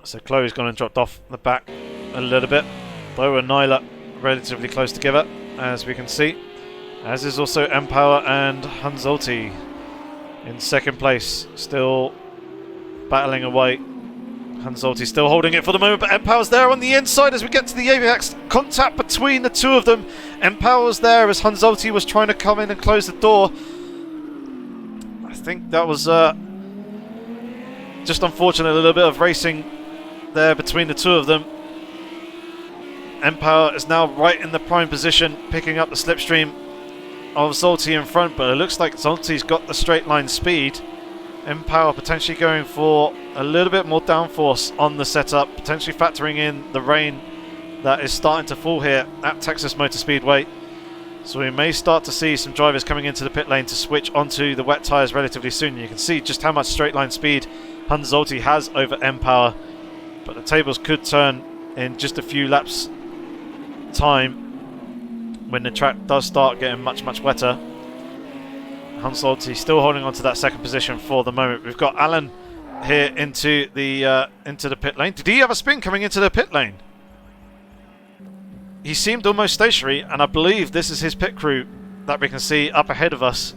Speaker 2: So Chloe's gone and dropped off the back a little bit. Bo and Nyla relatively close together, as we can see. As is also Empower and Hanzolti in 2nd place, still battling away. Hanzolti still holding it for the moment, but Empower's there on the inside as we get to the apex. Contact between the two of them. Empower's there as Hanzolti was trying to come in and close the door. I think that was just unfortunate, a little bit of racing there between the two of them. Empower is now right in the prime position, picking up the slipstream of Zolti in front, but it looks like Zolti's got the straight line speed. Empower potentially going for a little bit more downforce on the setup, potentially factoring in the rain that is starting to fall here at Texas Motor Speedway. So we may start to see some drivers coming into the pit lane to switch onto the wet tyres relatively soon. You can see just how much straight line speed Hanzolti has over Empower, but the tables could turn in just a few laps time when the track does start getting much wetter. Hanzolti still holding on to that 2nd position for the moment. We've got Alan here into the pit lane. Did he have a spin coming into the pit lane? He seemed almost stationary, and I believe this is his pit crew that we can see up ahead of us,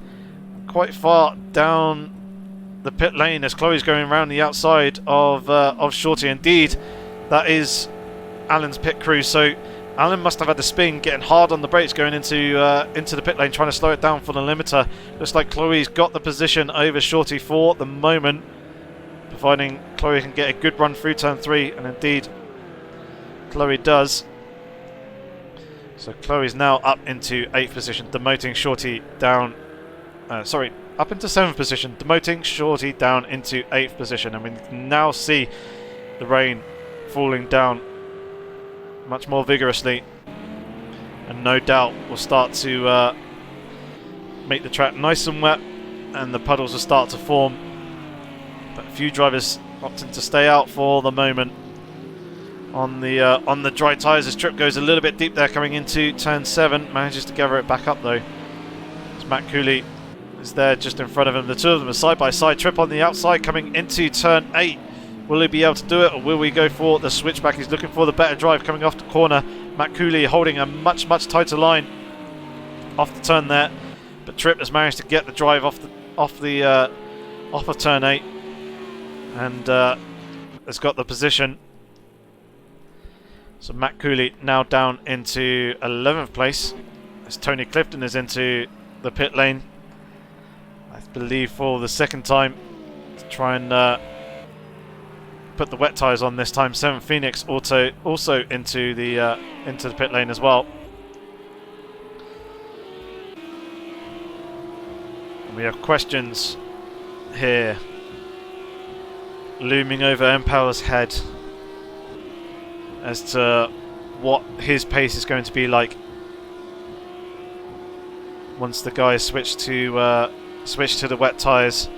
Speaker 2: quite far down the pit lane as Chloe's going around the outside of Shorty. Indeed, that is Alan's pit crew. So Alan must have had the spin, getting hard on the brakes going into the pit lane, trying to slow it down for the limiter. Looks like Chloe's got the position over Shorty for the moment, providing Chloe can get a good run through turn 3, and indeed Chloe does. So Chloe's now up into 8th position, demoting Shorty down, up into 7th position, demoting Shorty down into 8th position, and we can now see the rain falling down much more vigorously, and no doubt will start to make the track nice and wet, and the puddles will start to form. But a few drivers opting to stay out for the moment on the dry tyres. As Tripp goes a little bit deep there coming into turn 7, manages to gather it back up though. As Matt Cooley is there just in front of him. The two of them are side by side. Tripp on the outside coming into turn 8. Will he be able to do it, or will we go for the switchback? He's looking for the better drive coming off the corner. Matt Cooley holding a much tighter line off the turn there, but Tripp has managed to get the drive off of turn 8, and has got the position. So Matt Cooley now down into 11th place, as Tony Clifton is into the pit lane, I believe for the second time, to try and put the wet tyres on this time. 7 Phoenix also into the pit lane as well. And we have questions here looming over Empower's head as to what his pace is going to be like once the guys switch to the wet tyres.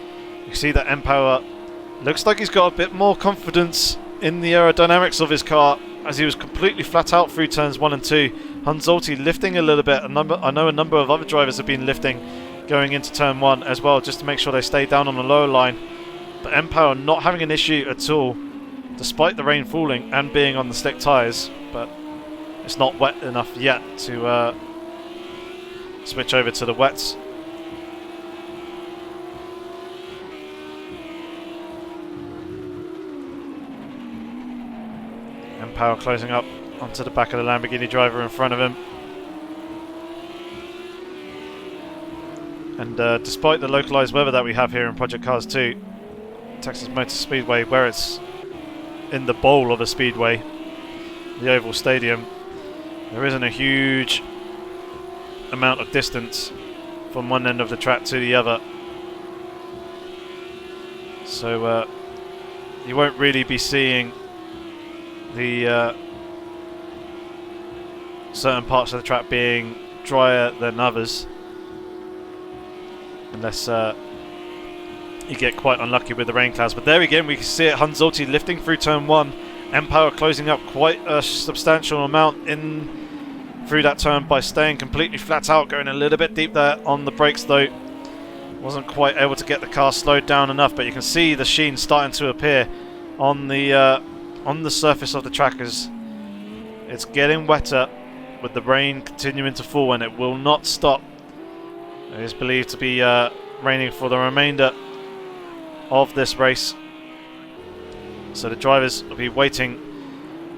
Speaker 2: You see that Empower looks like he's got a bit more confidence in the aerodynamics of his car, as he was completely flat out through turns 1 and 2. Hunzolti lifting a little bit. I know a number of other drivers have been lifting going into turn 1 as well, just to make sure they stay down on the lower line. But Empower not having an issue at all, despite the rain falling and being on the slick tyres. But it's not wet enough yet to switch over to the wets. Empower closing up onto the back of the Lamborghini driver in front of him. And despite the localised weather that we have here in Project Cars 2, Texas Motor Speedway, where it's in the bowl of a speedway, the Oval Stadium, there isn't a huge amount of distance from one end of the track to the other. So you won't really be seeing the certain parts of the track being drier than others, unless you get quite unlucky with the rain clouds. But there again, we can see it, Hunzolti lifting through turn 1, Empower closing up quite a substantial amount in through that turn by staying completely flat out, going a little bit deep there on the brakes though. Wasn't quite able to get the car slowed down enough, but you can see the sheen starting to appear on the surface of the track as it's getting wetter with the rain continuing to fall, and it will not stop. It is believed to be raining for the remainder of this race, so the drivers will be waiting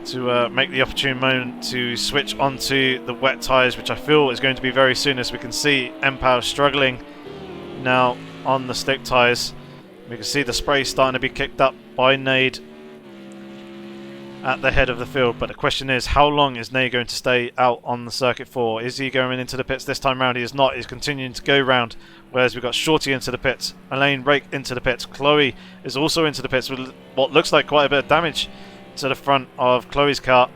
Speaker 2: to make the opportune moment to switch onto the wet tyres, which I feel is going to be very soon, as we can see Empower struggling now on the slick tyres. We can see the spray starting to be kicked up by Nade at the head of the field, but the question is, how long is Nade going to stay out on the circuit for? Is he going into the pits this time round? He is not. He's continuing to go round, whereas we've got Shorty into the pits, Elaine Rake into the pits, Chloe is also into the pits with what looks like quite a bit of damage to the front of Chloe's car,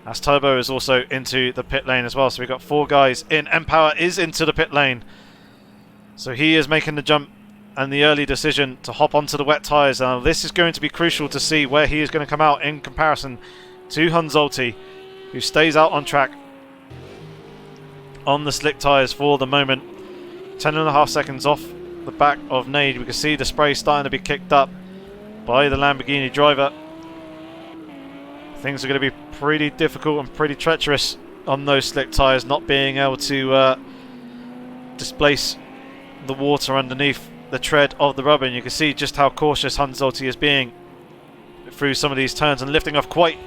Speaker 2: as Turbo is also into the pit lane as well. So we've got 4 guys in. Empower is into the pit lane, so he is making the jump and the early decision to hop onto the wet tyres. Now this is going to be crucial to see where he is going to come out in comparison to Hunzolti, who stays out on track on the slick tyres for the moment. 10.5 seconds off the back of Nade. We can see the spray starting to be kicked up by the Lamborghini driver. Things are going to be pretty difficult and pretty treacherous on those slick tyres, not being able to displace the water underneath the tread of the rubber, and you can see just how cautious Hunzolti is being through some of these turns and lifting off quite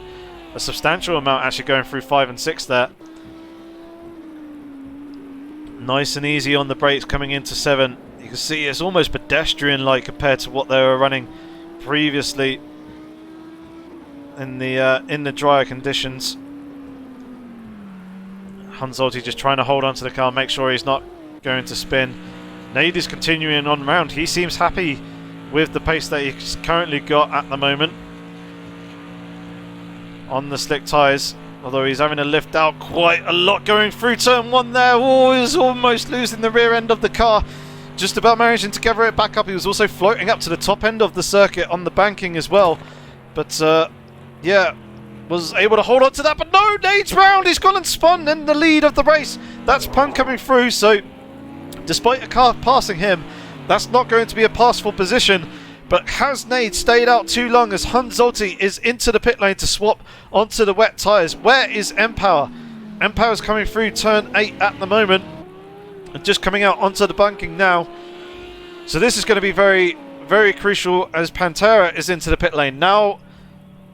Speaker 2: a substantial amount actually going through 5 and 6 there. Nice and easy on the brakes coming into 7. You can see it's almost pedestrian-like compared to what they were running previously in the drier conditions. Hanzolti just trying to hold on to the car, make sure he's not going to spin. Nade is continuing on round. He seems happy with the pace that he's currently got at the moment on the slick tyres, although he's having to lift out quite a lot going through turn 1 there. Oh, he's almost losing the rear end of the car, just about managing to gather it back up. He was also floating up to the top end of the circuit on the banking as well, but yeah, was able to hold on to that, but no, Nade's round. He's gone and spun in the lead of the race. That's Pun coming through, so despite a car passing him, that's not going to be a passable position. But has Nade stayed out too long as Hanzolti is into the pit lane to swap onto the wet tyres? Where is Empower? Empower's coming through turn 8 at the moment and just coming out onto the bunking now. So this is going to be very, very crucial as Pantera is into the pit lane. Now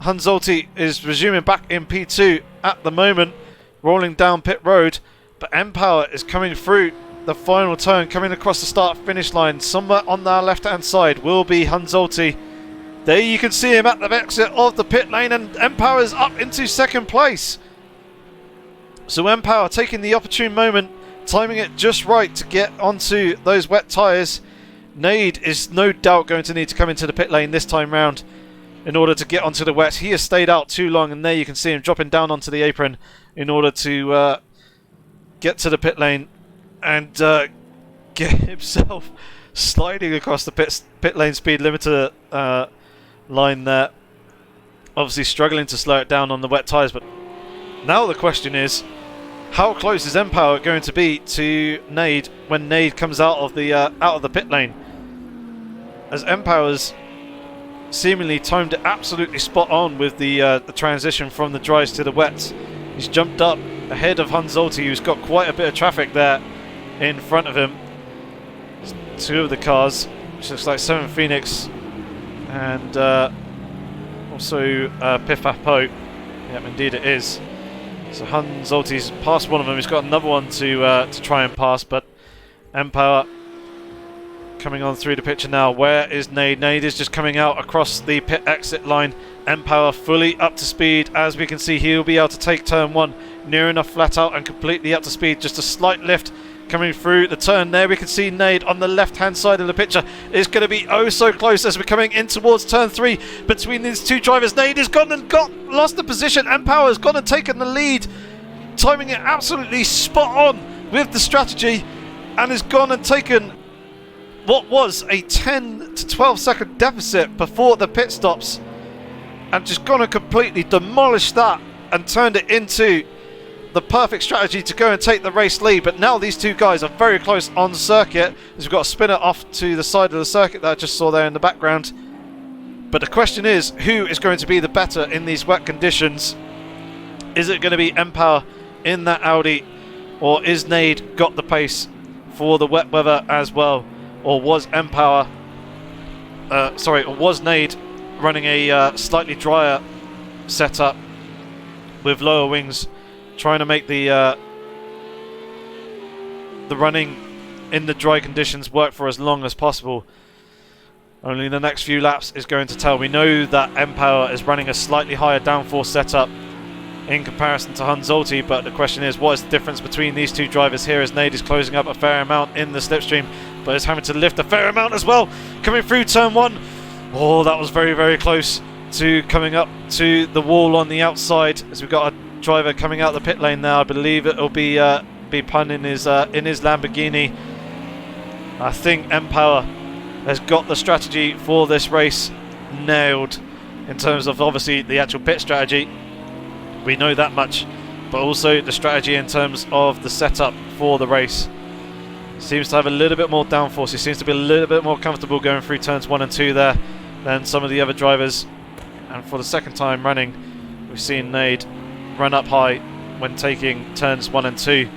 Speaker 2: Hanzolti is resuming back in P2 at the moment, rolling down pit road, but Empower is coming through the final turn, coming across the start-finish line. Somewhere on our left-hand side will be Hanzolti. There you can see him at the exit of the pit lane, and Empower is up into second place. So Empower taking the opportune moment, timing it just right to get onto those wet tyres. Nade is no doubt going to need to come into the pit lane this time round in order to get onto the wet. He has stayed out too long, and there you can see him dropping down onto the apron in order to get to the pit lane and get himself sliding across the pit lane speed limiter line there. Obviously struggling to slow it down on the wet tyres, but now the question is, how close is Empower going to be to Nade when Nade comes out of the pit lane? As Empower's seemingly timed it absolutely spot on with the transition from the dries to the wets. He's jumped up ahead of Hanzolti, who's got quite a bit of traffic there in front of him. Two of the cars, which looks like 7 Phoenix and also Piff Apo. Yep, indeed it is. So Hanzolti's passed one of them. He's got another one to try and pass, but Empower coming on through the picture now. Where is Nade? Nade is just coming out across the pit exit line. Empower fully up to speed. As we can see, he'll be able to take turn 1 near enough flat out and completely up to speed. Just a slight lift coming through the turn there. We can see Nade on the left hand side of the picture is going to be oh so close as we're coming in towards turn 3 between these two drivers. Nade has gone and lost the position. Empower has gone and taken the lead, timing it absolutely spot on with the strategy, and has gone and taken what was a 10 to 12 second deficit before the pit stops and just gone and completely demolished that and turned it into the perfect strategy to go and take the race lead. But now these two guys are very close on circuit, as we've got a spinner off to the side of the circuit that I just saw there in the background. But the question is, who is going to be the better in these wet conditions? Is it going to be Empower in that Audi, or is Nade got the pace for the wet weather as well? Or was Empower, or was Nade running a slightly drier setup with lower wings, trying to make the running in the dry conditions work for as long as possible? Only the next few laps is going to tell. We know that Empower is running a slightly higher downforce setup in comparison to Hanzolti, but the question is, what is the difference between these two drivers here, as Nade is closing up a fair amount in the slipstream, but is having to lift a fair amount as well coming through turn 1. Oh, that was very, very close to coming up to the wall on the outside, as we've got a driver coming out the pit lane now. I believe it'll be Pun in his Lamborghini. I think Empower has got the strategy for this race nailed in terms of obviously the actual pit strategy. We know that much, but also the strategy in terms of the setup for the race. Seems to have a little bit more downforce. He seems to be a little bit more comfortable going through turns 1 and 2 there than some of the other drivers. And for the second time running, we've seen Nade run up high when taking turns 1 and 2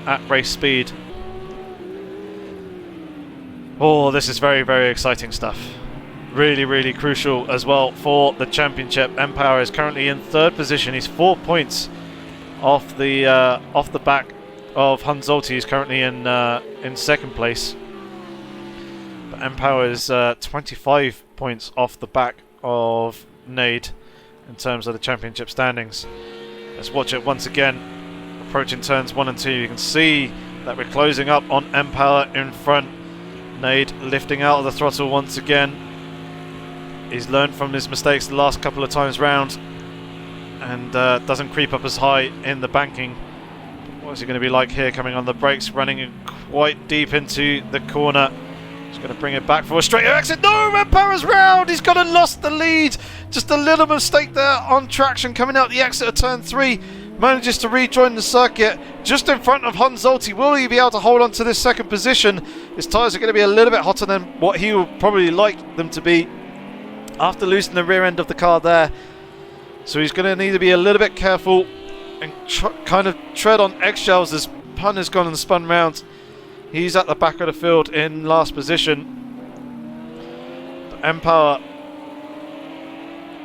Speaker 2: at race speed. Oh, this is very, very exciting stuff. really crucial as well for the championship. Empower is currently in 3rd position. He's 4 points off the back of Hunzolti. He's currently in 2nd place. But Empower is 25 points off the back of Nade in terms of the championship standings. Let's watch it once again. Approaching turns 1 and 2, you can see that we're closing up on Empower in front. Nade lifting out of the throttle once again. He's learned from his mistakes the last couple of times round and doesn't creep up as high in the banking. What's he going to be like here coming on the brakes, running quite deep into the corner. He's going to bring it back for a straight exit. No, Empower's round. He's gone and lost the lead. Just a little mistake there on traction coming out the exit of turn 3. Manages to rejoin the circuit just in front of Hunzolti. Will he be able to hold on to this 2nd position? His tyres are going to be a little bit hotter than what he would probably like them to be after losing the rear end of the car there. So he's going to need to be a little bit careful and kind of tread on eggshells as Pun has gone and spun round. He's at the back of the field in last position. But Empower,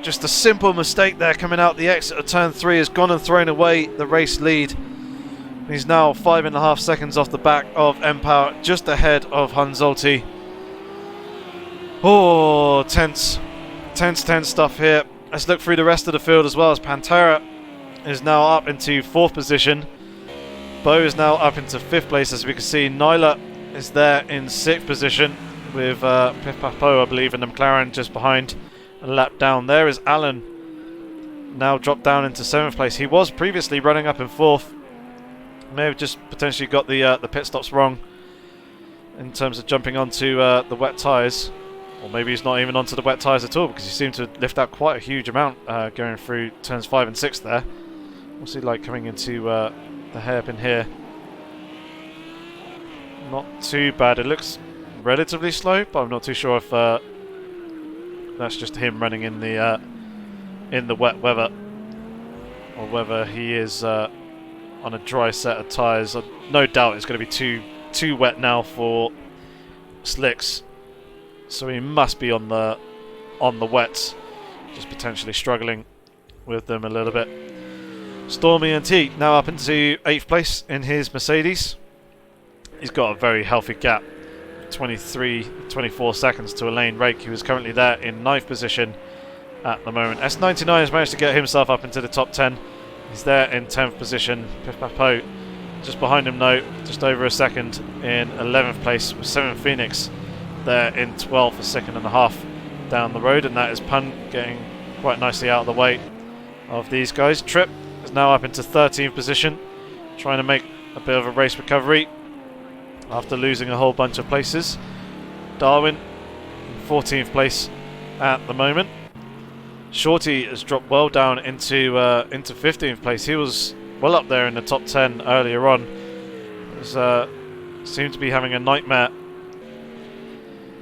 Speaker 2: just a simple mistake there coming out the exit of turn 3 has gone and thrown away the race lead. He's now 5.5 seconds off the back of Empower, just ahead of Hunzolti. Oh, tense stuff here. Let's look through the rest of the field as well, as Pantera is now up into 4th position. Bo is now up into 5th place, as we can see. Nyla is there in 6th position with Pif Papo, I believe, in the McLaren just behind. A lap down. There is Alan, now dropped down into 7th place. He was previously running up in 4th. May have just potentially got the pit stops wrong in terms of jumping onto the wet tyres. Or maybe he's not even onto the wet tyres at all, because he seemed to lift out quite a huge amount going through turns 5 and 6 there. What's he like coming into the hairpin here? Not too bad. It looks relatively slow, but I'm not too sure if that's just him running in the wet weather, or whether he is on a dry set of tyres. No doubt it's going to be too wet now for slicks, so he must be on the wets, just potentially struggling with them a little bit. Stormy and T now up into 8th place in his Mercedes. He's got a very healthy gap, 24 seconds to Elaine Rake, who is currently there in 9th position at the moment. S99 has managed to get himself up into the top 10. He's there in 10th position. Pif Papo just behind him though, just over a second in 11th place, with 7 Phoenix there in 12th, a second and a half down the road, and that is Pun getting quite nicely out of the way of these guys. Tripp is now up into 13th position, trying to make a bit of a race recovery after losing a whole bunch of places. Darwin in 14th place at the moment. Shorty has dropped well down into 15th place. He was well up there in the top 10 earlier on. Seemed to be having a nightmare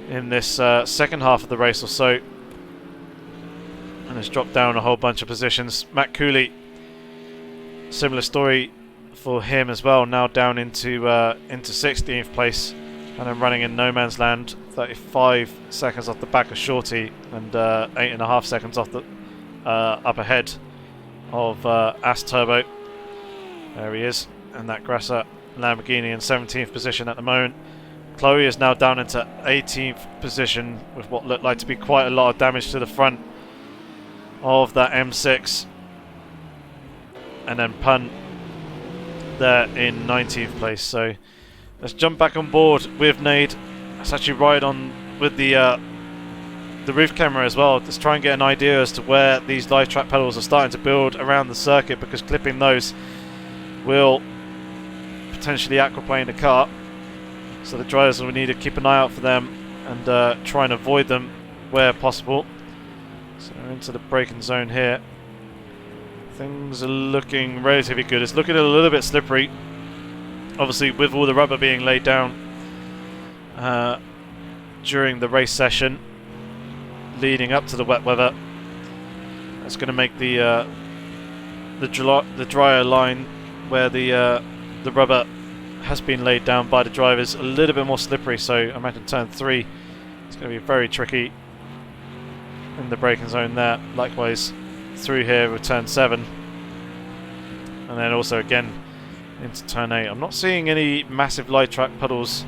Speaker 2: in this second half of the race or so, and has dropped down a whole bunch of positions. Matt Cooley, similar story for him as well, now down into 16th place, and then running in no man's land, 35 seconds off the back of Shorty, and 8.5 seconds off the up ahead of As Turbo. There he is, and that Grasser Lamborghini in 17th position at the moment. Chloe is now down into 18th position with what looked like to be quite a lot of damage to the front of that M6, and then Pun there in 19th place. So let's jump back on board with Nade. Let's actually ride on with the roof camera as well. Let's try and get an idea as to where these live track pedals are starting to build around the circuit, because clipping those will potentially aquaplane the car. So the drivers will need to keep an eye out for them and try and avoid them where possible. So we're into the braking zone here. Things are looking relatively good. It's looking a little bit slippery, obviously with all the rubber being laid down during the race session leading up to the wet weather. That's going to make the drier line where the rubber has been laid down by the drivers a little bit more slippery. So I imagine turn 3 is going to be very tricky in the braking zone there. Likewise through here with turn 7. And then also again into turn 8. I'm not seeing any massive light track puddles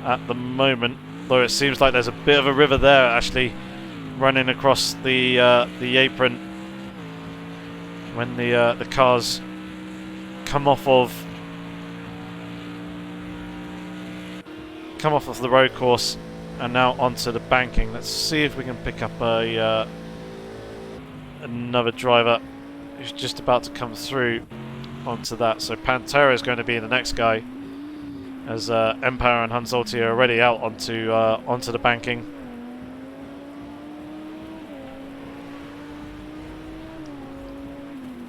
Speaker 2: at the moment, though it seems like there's a bit of a river there actually running across the apron when the cars come off of the road course and now onto the banking. Let's see if we can pick up another driver who's just about to come through onto that. So Pantera is going to be the next guy, as Empower and Hanzolti are already out onto the banking.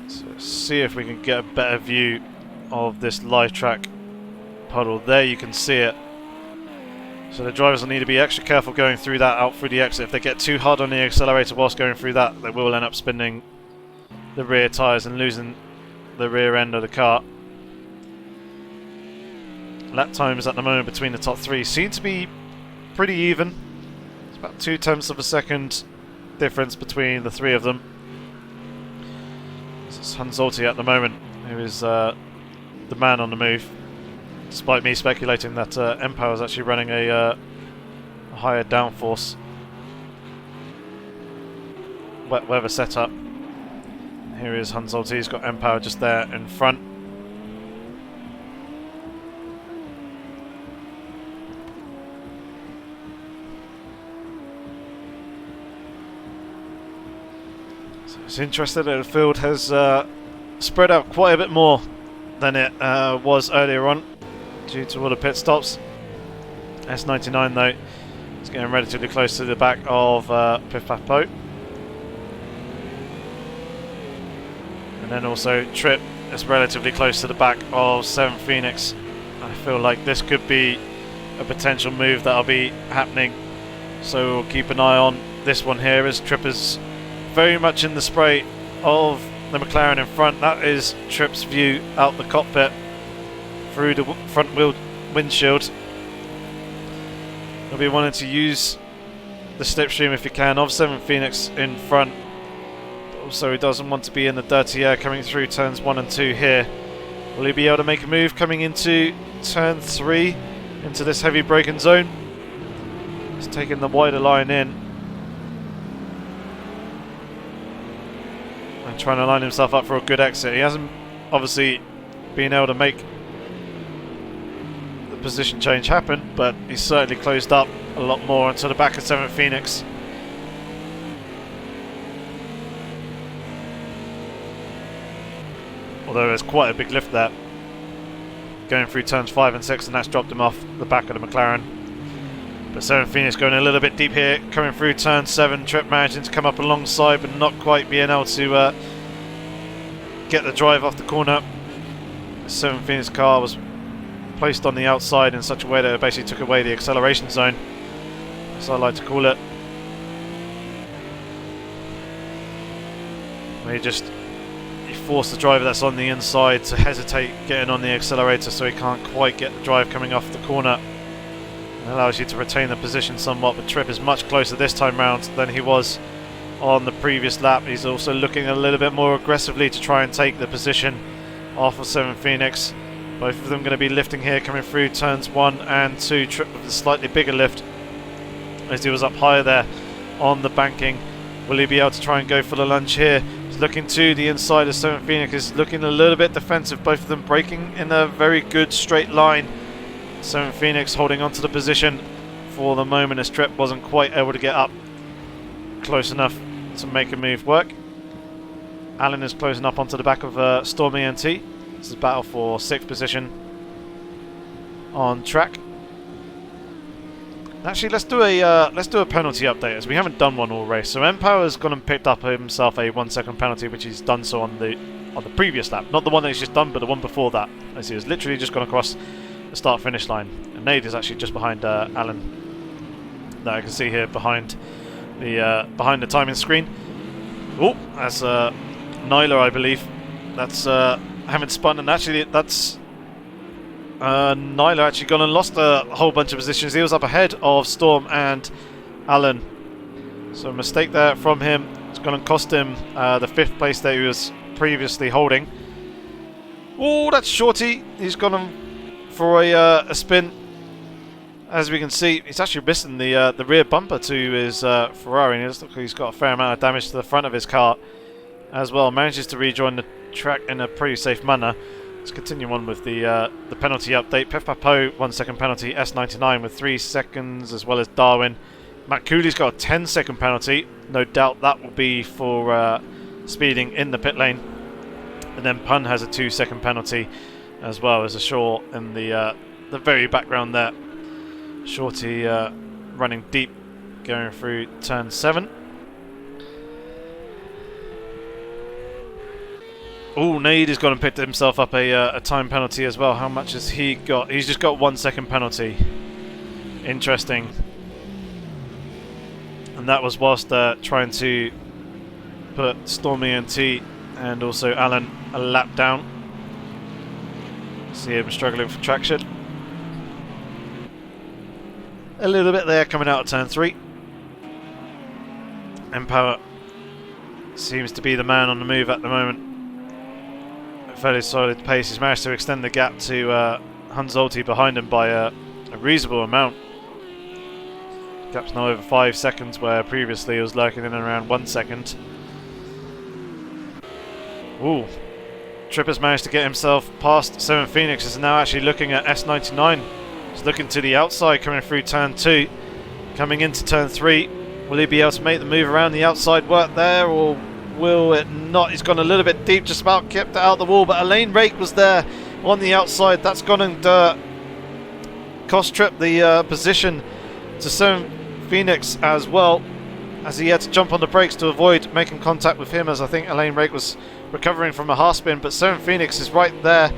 Speaker 2: So see if we can get a better view of this live track puddle. There you can see it. So the drivers will need to be extra careful going through that, out through the exit. If they get too hard on the accelerator whilst going through that, they will end up spinning the rear tyres and losing the rear end of the car. Lap times at the moment between the top 3 seem to be pretty even. It's about 0.2 of a second difference between the 3 of them. This is Hanzolti at the moment, who is the man on the move. Despite me speculating that Empower is actually running a higher downforce wet weather setup. Here is Hanzolti, he's got Empower just there in front. So it's interesting that the field has spread out quite a bit more than it was earlier on, due to all the pit stops. S99 though is getting relatively close to the back of Piff Paff Poe. And then also Trip is relatively close to the back of 7 Phoenix. I feel like this could be a potential move that'll be happening, so we'll keep an eye on this one here, as Trip is very much in the spray of the McLaren in front. That is Trip's view out the cockpit through the front wheel windshield. He'll be wanting to use the slipstream if he can of 7 Phoenix in front, but also he doesn't want to be in the dirty air coming through turns 1 and 2 here. Will he be able to make a move coming into turn 3 into this heavy braking zone? He's taking the wider line in and trying to line himself up for a good exit. He hasn't obviously been able to make the position change happen, but he's certainly closed up a lot more onto the back of 7 Phoenix. Although there's quite a big lift there going through turns 5 and 6, and that's dropped him off the back of the McLaren. But 7 Phoenix going a little bit deep here, coming through turn 7. Trip managing to come up alongside, but not quite being able to get the drive off the corner. The 7 Phoenix car was placed on the outside in such a way that it basically took away the acceleration zone, as I like to call it. He forced the driver that's on the inside to hesitate getting on the accelerator, so he can't quite get the drive coming off the corner. It allows you to retain the position somewhat, but Trip is much closer this time round than he was on the previous lap. He's also looking a little bit more aggressively to try and take the position off of 7 Phoenix. Both of them going to be lifting here, coming through turns 1 and 2. Trip with a slightly bigger lift, as he was up higher there on the banking. Will he be able to try and go for the lunge here? He's looking to the inside of 7 Phoenix, is looking a little bit defensive. Both of them braking in a very good straight line. 7 Phoenix holding on to the position for the moment, as Trip wasn't quite able to get up close enough to make a move work. Alan is closing up onto the back of Storm ENT. This is a battle for 6th position on track. Actually, let's do a penalty update, as we haven't done one all race. So Empower has gone and picked up himself a 1-second penalty, which he's done so on the previous lap, not the one that he's just done, but the one before that, as he has literally just gone across the start-finish line. And Nade is actually just behind Alan, that I can see here behind the timing screen. Oh, that's Nyla, I believe. That's haven't spun, and actually that's Nyla actually gone and lost a whole bunch of positions. He was up ahead of Storm and Alan, So a mistake there from him. It's going to cost him the 5th place that he was previously holding. Oh, that's Shorty. He's gone for a spin. As we can see, he's actually missing the rear bumper to his Ferrari. And it looks like he's got a fair amount of damage to the front of his car as well. Manages to rejoin the track in a pretty safe manner. Let's continue on with the penalty update. Pef Papo, 1 second penalty. S99 with 3 seconds, as well as Darwin. Matt Cooley's got a 10-second penalty. No doubt that will be for speeding in the pit lane. And then Pun has a 2-second penalty, as well as a Shaw in the very background there. Shorty running deep, going through turn 7. Oh, Nade has gone and picked himself up a time penalty as well. How much has he got? He's just got 1 second penalty. Interesting. And that was whilst trying to put Stormy and T and also Alan a lap down. See him struggling for traction. A little bit there coming out of turn 3. Empower seems to be the man on the move at the moment. A fairly solid pace. He's managed to extend the gap to Hunzolti behind him by a reasonable amount. Gap's now over 5 seconds, where previously it was lurking in around 1 second. Ooh. Tripp has managed to get himself past 7 Phoenix. Is now actually looking at S99. He's looking to the outside, coming through turn 2. Coming into turn 3. Will he be able to make the move around the outside work there, or will it not? He's gone a little bit deep, just about kept it out the wall, but Elaine Rake was there on the outside. That's gone and cost Tripp the position to 7 Phoenix as well, as he had to jump on the brakes to avoid making contact with him, as I think Elaine Rake was recovering from a half spin. But 7 Phoenix is right there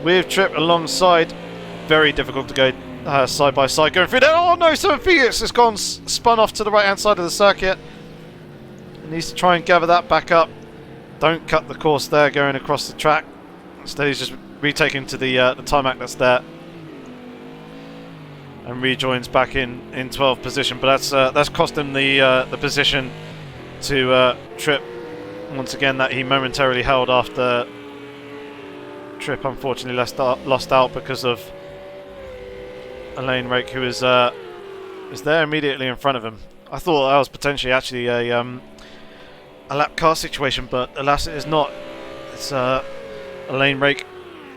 Speaker 2: with Tripp alongside. Very difficult to go side by side going through there. Oh no, 7 Phoenix has gone spun off to the right hand side of the circuit. He needs to try and gather that back up. Don't cut the course there going across the track. Instead he's just retaking to the tarmac that's there. And rejoins back in 12th position, but that's cost him the position to Tripp once again that he momentarily held after Tripp unfortunately lost out because of Elaine Rake, who is there immediately in front of him. I thought that was potentially actually a lap car situation, but alas it is not. It's Elaine Rake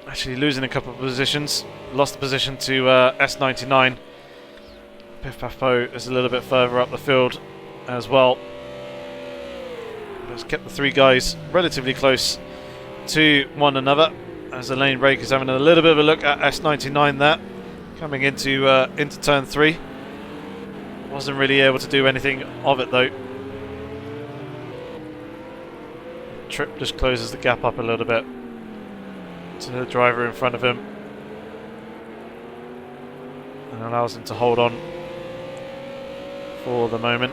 Speaker 2: actually losing a couple of positions. Lost the position to S99. Piff Paff Po is a little bit further up the field as well. It's kept the 3 guys relatively close to one another, as Elaine Rake is having a little bit of a look at S99 there, coming into turn 3. Wasn't really able to do anything of it though. Tripp just closes the gap up a little bit to the driver in front of him and allows him to hold on for the moment.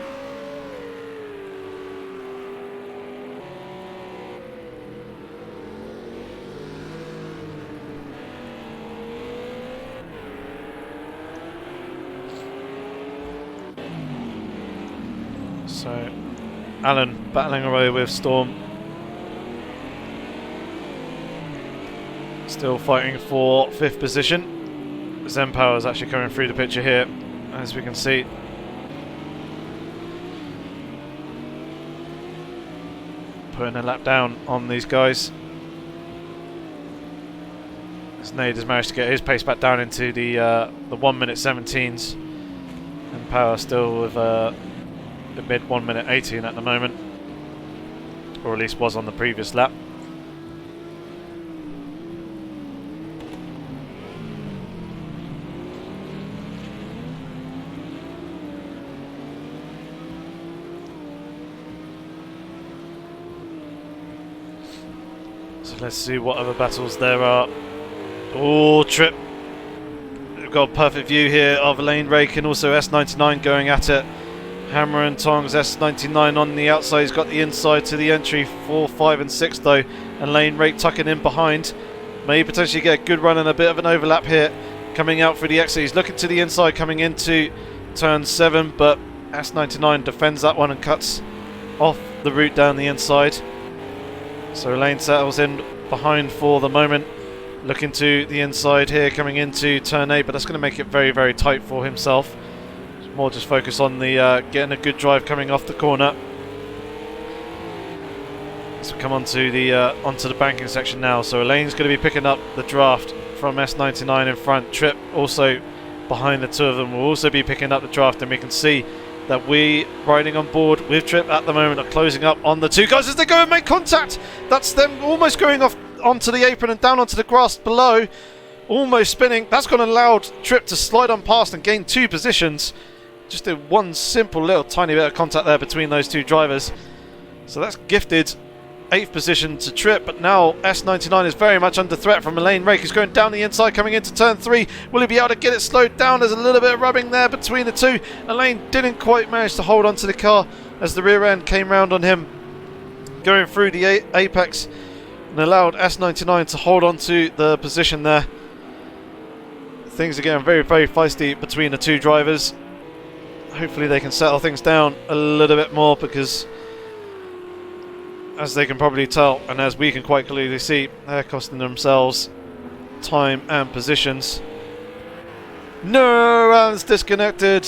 Speaker 2: So Alan battling away with Storm, still fighting for 5th position. Zempower is actually coming through the picture here, as we can see. Putting a lap down on these guys. As Nade has managed to get his pace back down into the 1 minute 17s, and Power still with the mid 1 minute 18 at the moment, or at least was on the previous lap. So let's see what other battles there are. Oh, Tripp. We've got a perfect view here of Elaine Rake and also S99 going at it. Hammer and tongs. S99 on the outside. He's got the inside to the entry. 4, 5 and 6 though. And Elaine Rake tucking in behind. May potentially get a good run and a bit of an overlap here. Coming out through the exit. He's looking to the inside coming into turn 7, but S99 defends that one and cuts off the route down the inside. So Elaine settles in behind for the moment. Looking to the inside here, coming into turn 8, but that's going to make it very, very tight for himself. More just focus on the getting a good drive coming off the corner. So come onto the banking section now. So Elaine's going to be picking up the draft from S99 in front. Tripp also behind the two of them will also be picking up the draft, and we can see that we riding on board with Tripp at the moment are closing up on the two guys as they go and make contact. That's them almost going off onto the apron and down onto the grass below, almost spinning. That's going to allow Tripp to slide on past and gain 2 positions. Just a one simple little tiny bit of contact there between those two drivers. So that's gifted 8th position to Tripp, but now S99 is very much under threat from Elaine Rake, who's going down the inside coming into turn 3. Will he be able to get it slowed down? There's a little bit of rubbing there between the two. Elaine didn't quite manage to hold onto the car as the rear end came round on him, going through the apex, and allowed S99 to hold on to the position there. Things are getting very, very feisty between the two drivers. Hopefully they can settle things down a little bit more, because as they can probably tell, and as we can quite clearly see, they're costing themselves time and positions. No, Alan's disconnected.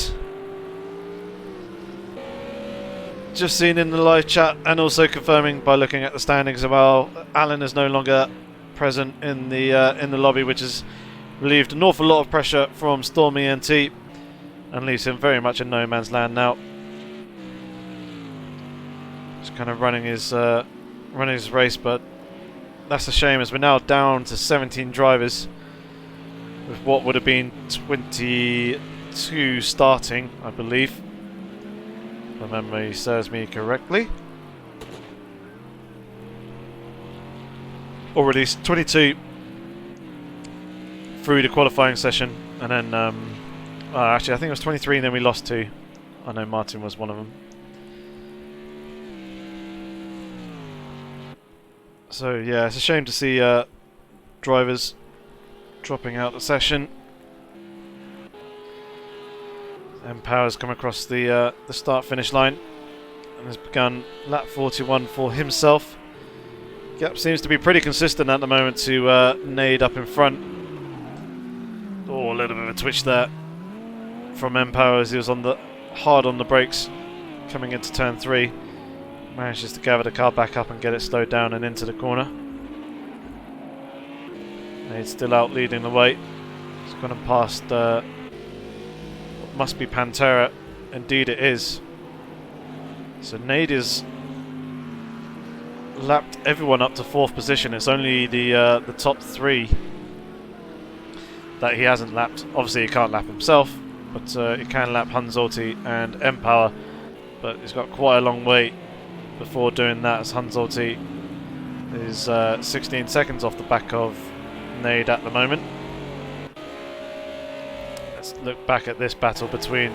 Speaker 2: Just seen in the live chat, and also confirming by looking at the standings as well, Alan is no longer present in the lobby, which has relieved an awful lot of pressure from Stormy NT and leaves him very much in no man's land now. Just kind of running his race, but that's a shame, as we're now down to 17 drivers with what would have been 22 starting, I believe, if my memory serves me correctly. Already 22 through the qualifying session, and then actually I think it was 23 and then we lost 2. I know Martin was one of them. So yeah, it's a shame to see drivers dropping out the session. Power's come across the start-finish line and has begun lap 41 for himself. Gap seems to be pretty consistent at the moment to Nade up in front. Oh, a little bit of a twitch there from Power as he was hard on the brakes coming into turn 3. Manages to gather the car back up and get it slowed down and into the corner. Nade's still out leading the way. He's gone past what must be Pantera. Indeed it is. So Nade is lapped everyone up to 4th position. It's only the top 3 that he hasn't lapped. Obviously he can't lap himself, but he can lap Hunzolti and Empower. But he's got quite a long way before doing that, as Hunzolti is 16 seconds off the back of Nade at the moment. Let's look back at this battle between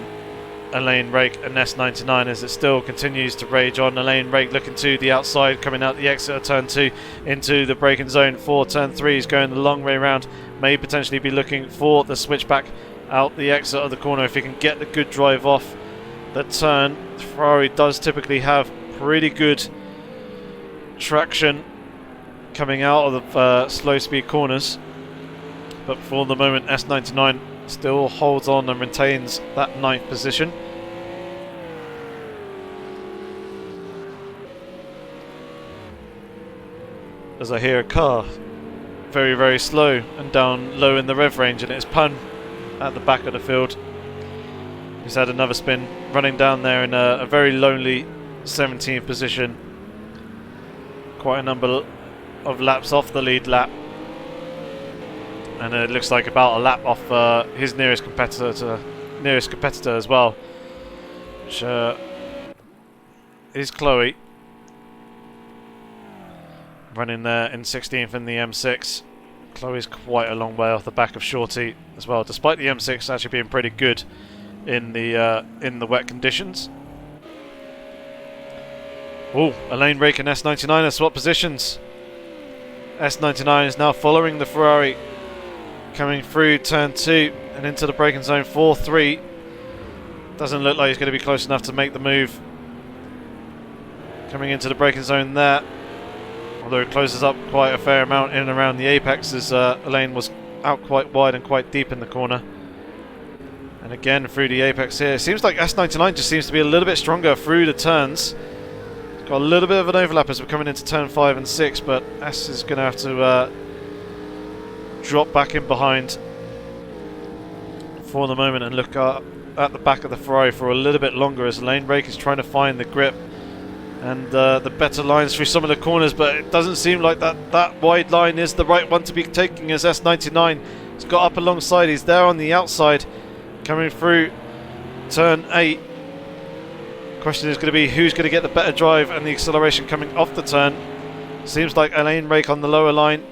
Speaker 2: Elaine Rake and S99 as it still continues to rage on. Elaine Rake looking to the outside, coming out the exit of turn 2 into the braking zone for turn 3. He's going the long way round, may potentially be looking for the switchback out the exit of the corner if he can get the good drive off the turn. Ferrari does typically have pretty good traction coming out of the slow speed corners, but for the moment S99 still holds on and retains that 9th position. As I hear a car very, very slow and down low in the rev range, and it's Pun at the back of the field. He's had another spin, running down there in a very lonely 17th position. Quite a number of laps off the lead lap, and it looks like about a lap off his nearest competitor as well, which is Chloe, running there in 16th in the M6. Chloe's quite a long way off the back of Shorty as well, despite the M6 actually being pretty good in the wet conditions. Oh, Elaine Rake and S99 have swapped positions. S99 is now following the Ferrari, coming through turn 2 and into the braking zone 4-3. Doesn't look like he's going to be close enough to make the move. Coming into the braking zone there. Although it closes up quite a fair amount in and around the apex, as Elaine was out quite wide and quite deep in the corner. And again through the apex here. It seems like S99 just seems to be a little bit stronger through the turns. Got a little bit of an overlap as we're coming into turn 5 and 6, but S is going to have to drop back in behind for the moment and look at the back of the Ferrari for a little bit longer, as Lane Brake is trying to find the grip and the better lines through some of the corners, but it doesn't seem like that wide line is the right one to be taking, as S99 has got up alongside. He's there on the outside coming through turn 8. Question is going to be who's going to get the better drive and the acceleration coming off the turn. Seems like Elaine Rake on the lower line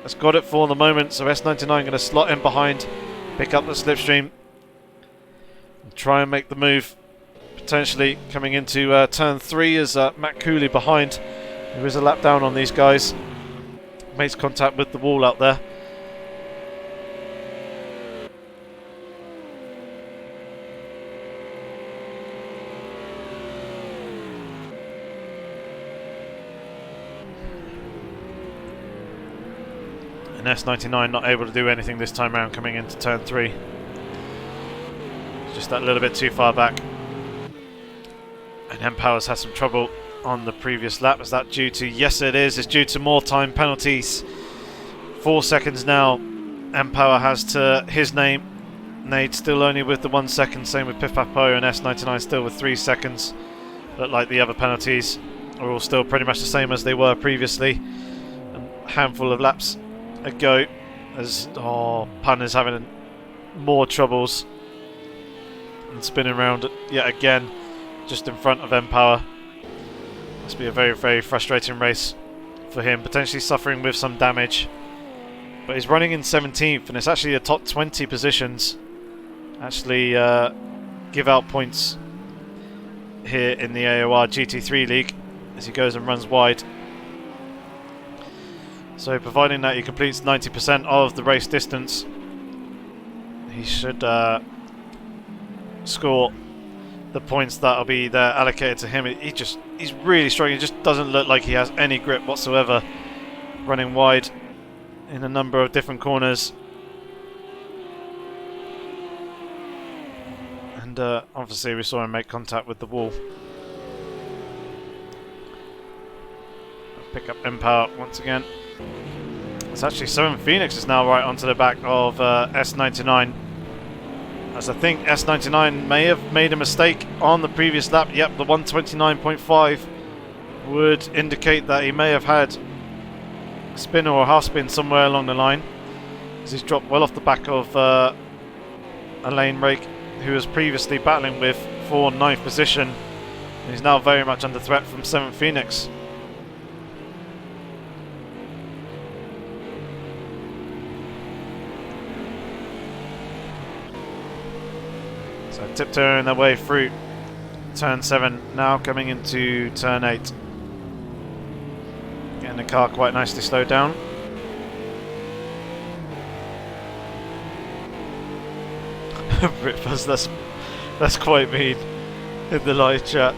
Speaker 2: has got it for the moment, so S99 going to slot in behind, pick up the slipstream and try and make the move, potentially coming into turn 3 as Matt Cooley behind, who is a lap down on these guys, makes contact with the wall out there. And S99 not able to do anything this time around coming into turn 3. Just that little bit too far back. And M-Power's had some trouble on the previous lap. Is that due to... Yes, it is. It's due to more time penalties. 4 seconds now. M-Power has to his name. Nade still only with the 1 second. Same with Piff Papo, and S99 still with 3 seconds. But like the other penalties are all still pretty much the same as they were previously. A handful of laps ago, as Pun is having more troubles and spinning around yet again just in front of M-Power. Must be a very, very frustrating race for him, potentially suffering with some damage, but he's running in 17th, and it's actually the top 20 positions actually give out points here in the AOR GT3 League as he goes and runs wide. So providing that he completes 90% of the race distance, he should score the points that will be there allocated to him. He's really struggling. It just doesn't look like he has any grip whatsoever, running wide in a number of different corners. And obviously we saw him make contact with the wall. Pick up M-Power once again. It's actually 7 Phoenix is now right onto the back of S99, as I think S99 may have made a mistake on the previous lap. Yep, the 129.5 would indicate that he may have had a spin or a half spin somewhere along the line, as he's dropped well off the back of Elaine Rake, who was previously battling with for 9th position, and he's now very much under threat from 7 Phoenix. So tiptoeing their way through turn 7, now coming into turn 8. Getting the car quite nicely slowed down. Britfuzz, that's quite mean in the live chat.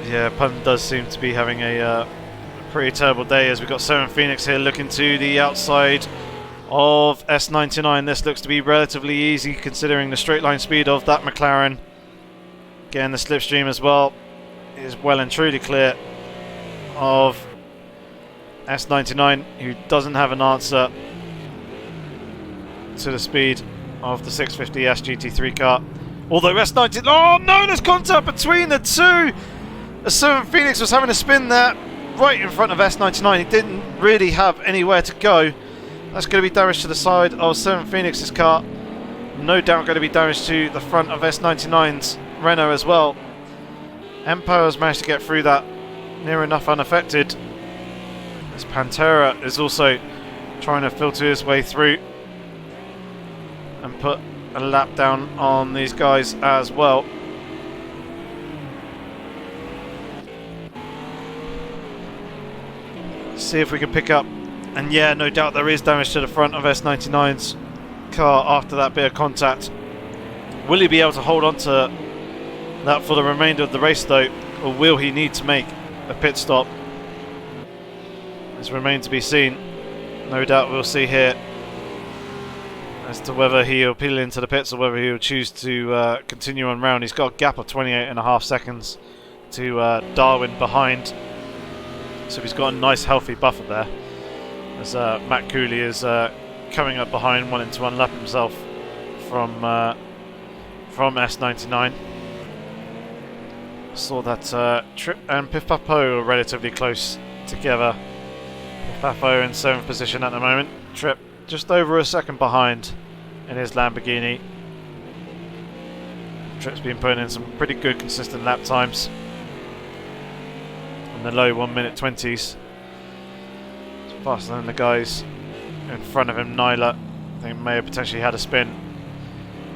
Speaker 2: Yeah, Pun does seem to be having a pretty terrible day, as we've got 7 Phoenix here looking to the outside of S99. This looks to be relatively easy considering the straight line speed of that McLaren. Again, the slipstream as well is well and truly clear of S99, who doesn't have an answer to the speed of the 650S GT3 car. Although S90... Oh no, there's contact between the two! The 7 Phoenix was having a spin there right in front of S99. He didn't really have anywhere to go. That's going to be damage to the side of 7 Phoenix's car. No doubt going to be damage to the front of S99's Renault as well. M-Power has managed to get through that near enough unaffected, as Pantera is also trying to filter his way through and put a lap down on these guys as well. See if we can pick up And yeah, no doubt there is damage to the front of S99's car after that bit of contact. Will he be able to hold on to that for the remainder of the race though, or will he need to make a pit stop? This remains to be seen. No doubt we'll see here as to whether he'll peel into the pits or whether he'll choose to continue on round. He's got a gap of 28.5 seconds to Darwin behind, so he's got a nice healthy buffer there as Matt Cooley is coming up behind, wanting to unlap himself from S99. Saw that Trip and Piff Papo are relatively close together. Piff Papo in 7th position at the moment. Trip just over a second behind in his Lamborghini. Trip's been putting in some pretty good consistent lap times in the low 1 minute 20s. It's faster than the guys in front of him. Nyla, I think, may have potentially had a spin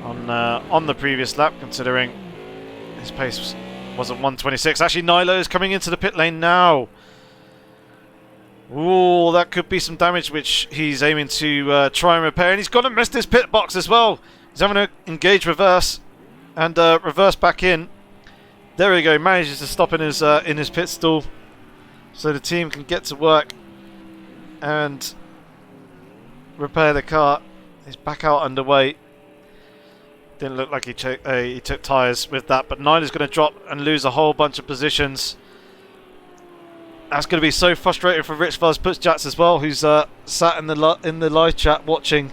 Speaker 2: on the previous lap, considering his pace was at 126. Actually, Nyla is coming into the pit lane now. Ooh, that could be some damage which he's aiming to try and repair, and he's got to miss this pit box as well. He's having to engage reverse and reverse back in. There we go, manages to stop in his pit stall so the team can get to work and repair the car. He's back out underway. Didn't look like he took tyres with that, but Nyla's going to drop and lose a whole bunch of positions. That's going to be so frustrating for Rich Fuzz Putzjats as well, who's sat in the live chat watching.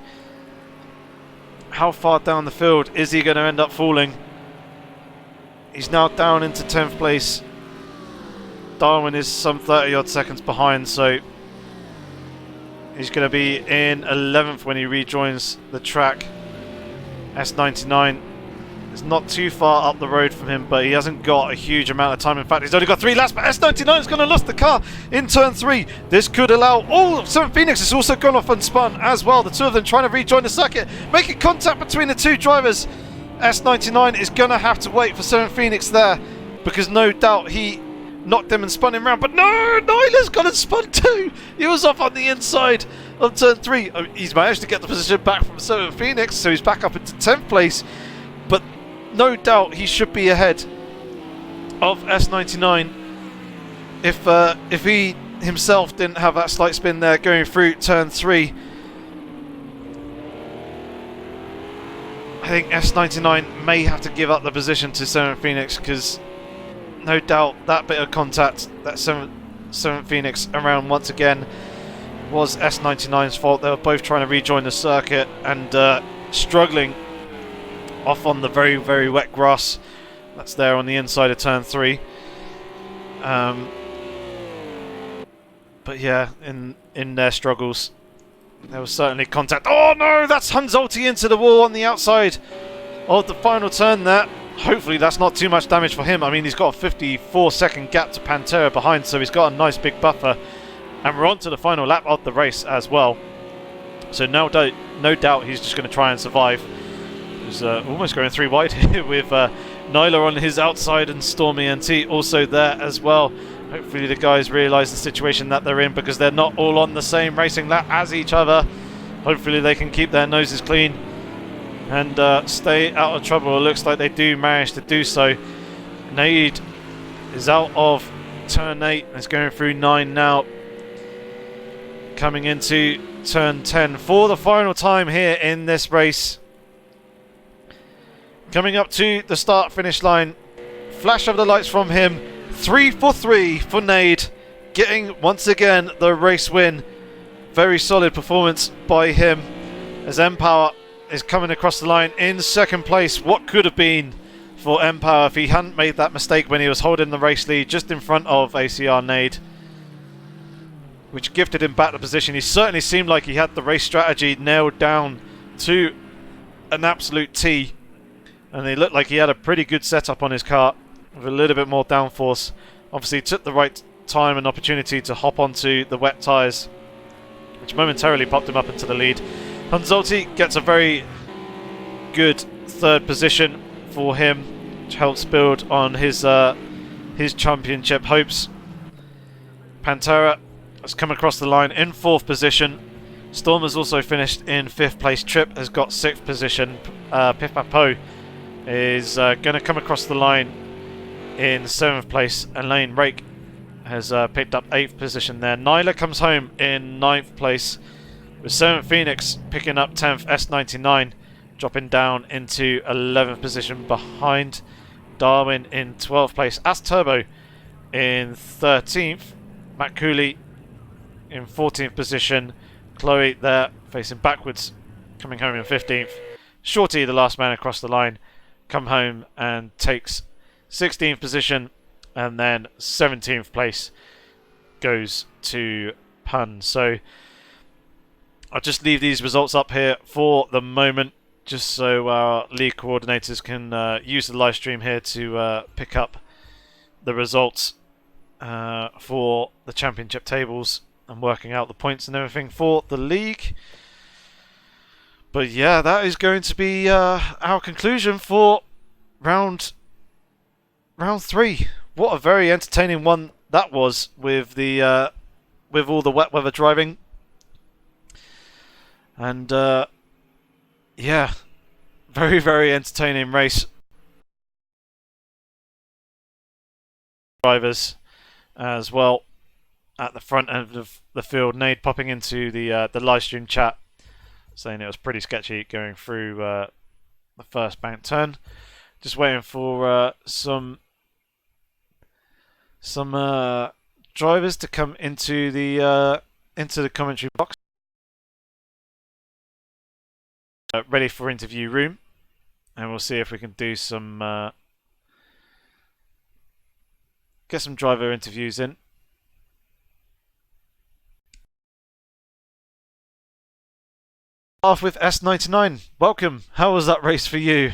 Speaker 2: How far down the field is he going to end up falling? He's now down into 10th place. Darwin is some 30 odd seconds behind, so he's going to be in 11th when he rejoins the track. S99 is not too far up the road from him, but he hasn't got a huge amount of time. In fact, he's only got 3 laps, but S99 is going to lose the car in turn 3. This could allow... Oh, 7 Phoenix has also gone off and spun as well. The two of them trying to rejoin the circuit, making contact between the two drivers. S99 is going to have to wait for 7 Phoenix there, because no doubt he knocked him and spun him round. But no, Nyla's gone and spun too. He was off on the inside of turn 3. He's managed to get the position back from 7 Phoenix, so he's back up into 10th place. But no doubt he should be ahead of S99 if he himself didn't have that slight spin there going through turn 3. I think S99 may have to give up the position to 7 Phoenix, because no doubt that bit of contact that 7 Phoenix around once again was S99's fault. They were both trying to rejoin the circuit and struggling off on the very, very wet grass that's there on the inside of turn 3. But yeah, in their struggles, there was certainly contact. Oh no, that's Hunzolti into the wall on the outside of the final turn there. Hopefully that's not too much damage for him. I mean, he's got a 54-second gap to Pantera behind, so he's got a nice big buffer. And we're on to the final lap of the race as well. So no doubt he's just going to try and survive. He's almost going 3 wide here with Nyla on his outside and Stormy NT also there as well. Hopefully the guys realise the situation that they're in, because they're not all on the same racing lap as each other. Hopefully they can keep their noses clean and stay out of trouble. It looks like they do manage to do so. Nade is out of turn 8 and is going through 9 now, coming into turn 10 for the final time here in this race. Coming up to the start finish line, flash of the lights from him. 3 for 3 for Nade, getting once again the race win. Very solid performance by him as Empower is coming across the line in second place. What could have been for Empower if he hadn't made that mistake when he was holding the race lead just in front of ACR Nade, which gifted him back the position. He certainly seemed like he had the race strategy nailed down to an absolute T, and he looked like he had a pretty good setup on his car with a little bit more downforce. Obviously took the right time and opportunity to hop onto the wet tyres, which momentarily popped him up into the lead. Hunzolti gets a very good third position for him, which helps build on his championship hopes. Pantera has come across the line in 4th position. Storm has also finished in 5th place. Trip has got 6th position. Pif Papo is going to come across the line in 7th place. Elaine Rake has picked up 8th position there. Nyla comes home in 9th place, with 7th Phoenix picking up 10th. S99 dropping down into 11th position behind Darwin in 12th place. As Turbo in 13th. Matt Cooley in 14th position. Chloe there facing backwards, coming home in 15th. Shorty, the last man across the line, come home and takes 16th position, and then 17th place goes to Pun. So I'll just leave these results up here for the moment, just so our league coordinators can use the live stream here to pick up the results for the championship tables and working out the points and everything for the league. But yeah, that is going to be our conclusion for round 3. What a very entertaining one that was, with the with all the wet weather driving. And yeah, very, very entertaining race. Drivers as well at the front end of the field. Nade popping into the live stream chat, saying it was pretty sketchy going through the first bank turn. Just waiting for some drivers to come into the commentary box, ready for interview room, and we'll see if we can do some get some driver interviews in. Off with S99. Welcome. How was that race for you?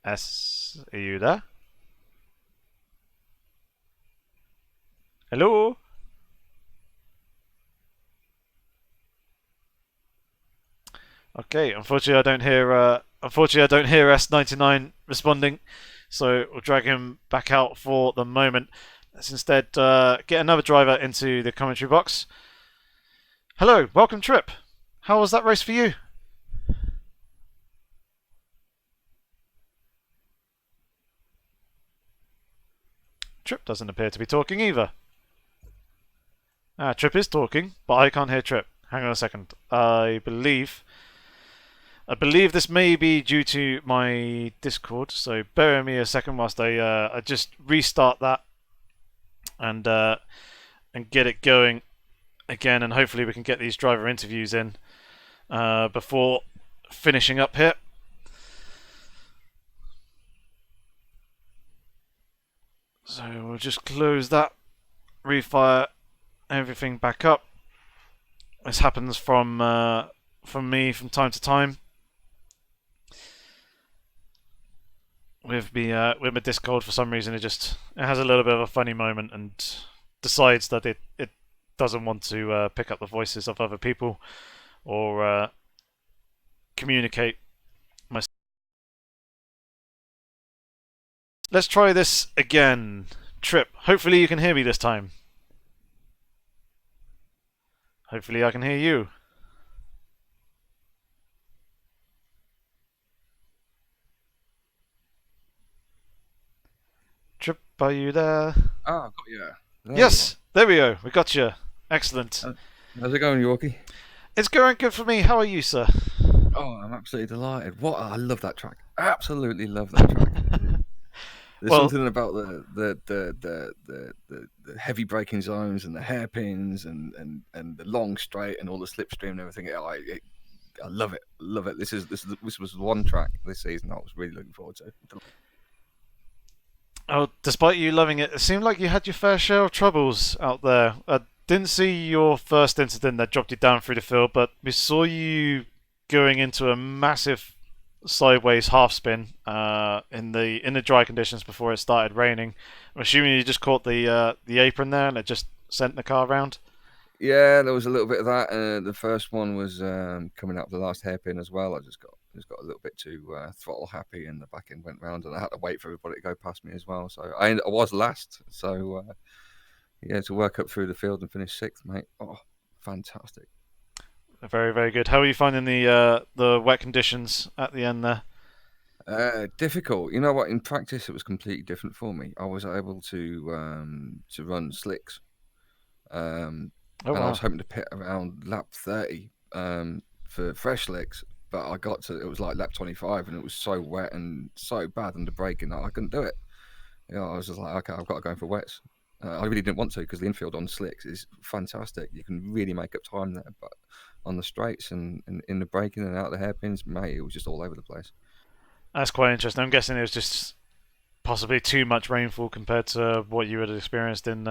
Speaker 2: S, are you there? Hello? Okay, unfortunately I don't hear S99 responding, so we'll drag him back out for the moment. Let's instead get another driver into the commentary box. Hello, welcome Trip. How was that race for you? Trip doesn't appear to be talking either. Trip is talking, but I can't hear Trip. Hang on a second. I believe this may be due to my Discord, so bear with me a second whilst I just restart that and get it going again, and hopefully we can get these driver interviews in before finishing up here. So we'll just close that, refire everything back up. This happens from me from time to time with my Discord. For some reason, it has a little bit of a funny moment and decides that it doesn't want to pick up the voices of other people or communicate. Let's try this again. Trip, hopefully you can hear me this time. Hopefully I can hear you. Trip, are you there?
Speaker 3: Oh, I've got you.
Speaker 2: Yes, there we go. We got you. Excellent.
Speaker 3: How's it going, Yorkie?
Speaker 2: It's going good for me. How are you, sir?
Speaker 3: Oh, I'm absolutely delighted. I love that track. Absolutely love that track. There's something about the heavy braking zones and the hairpins and the long straight and all the slipstream and everything. I love it. Love it. This was one track this season I was really looking forward to.
Speaker 2: Oh, despite you loving it, it seemed like you had your fair share of troubles out there. I didn't see your first incident that dropped you down through the field, but we saw you going into a massive sideways half spin in the dry conditions before it started raining. I'm assuming you just caught the apron there and it just sent the car around.
Speaker 3: Yeah, there was a little bit of that. The first one was coming up the last hairpin as well. I just got It was got a little bit too throttle happy, and the back end went round, and I had to wait for everybody to go past me as well. So I was last. So yeah, to work up through the field and finish 6th, mate. Oh, fantastic.
Speaker 2: Very, very good. How are you finding the wet conditions at the end there?
Speaker 3: Difficult. You know what? In practice, it was completely different for me. I was able to run slicks, and
Speaker 2: Oh,
Speaker 3: I
Speaker 2: wow.
Speaker 3: was hoping to pit around lap 30 for fresh slicks, but I got to, it was like lap 25, and it was so wet and so bad under braking that I couldn't do it. You know, I was just like, okay, I've got to go for wets. I really didn't want to, because the infield on slicks is fantastic. You can really make up time there, but on the straights and in the braking and out the hairpins, mate, it was just all over the place.
Speaker 2: That's quite interesting. I'm guessing it was just possibly too much rainfall compared to what you had experienced in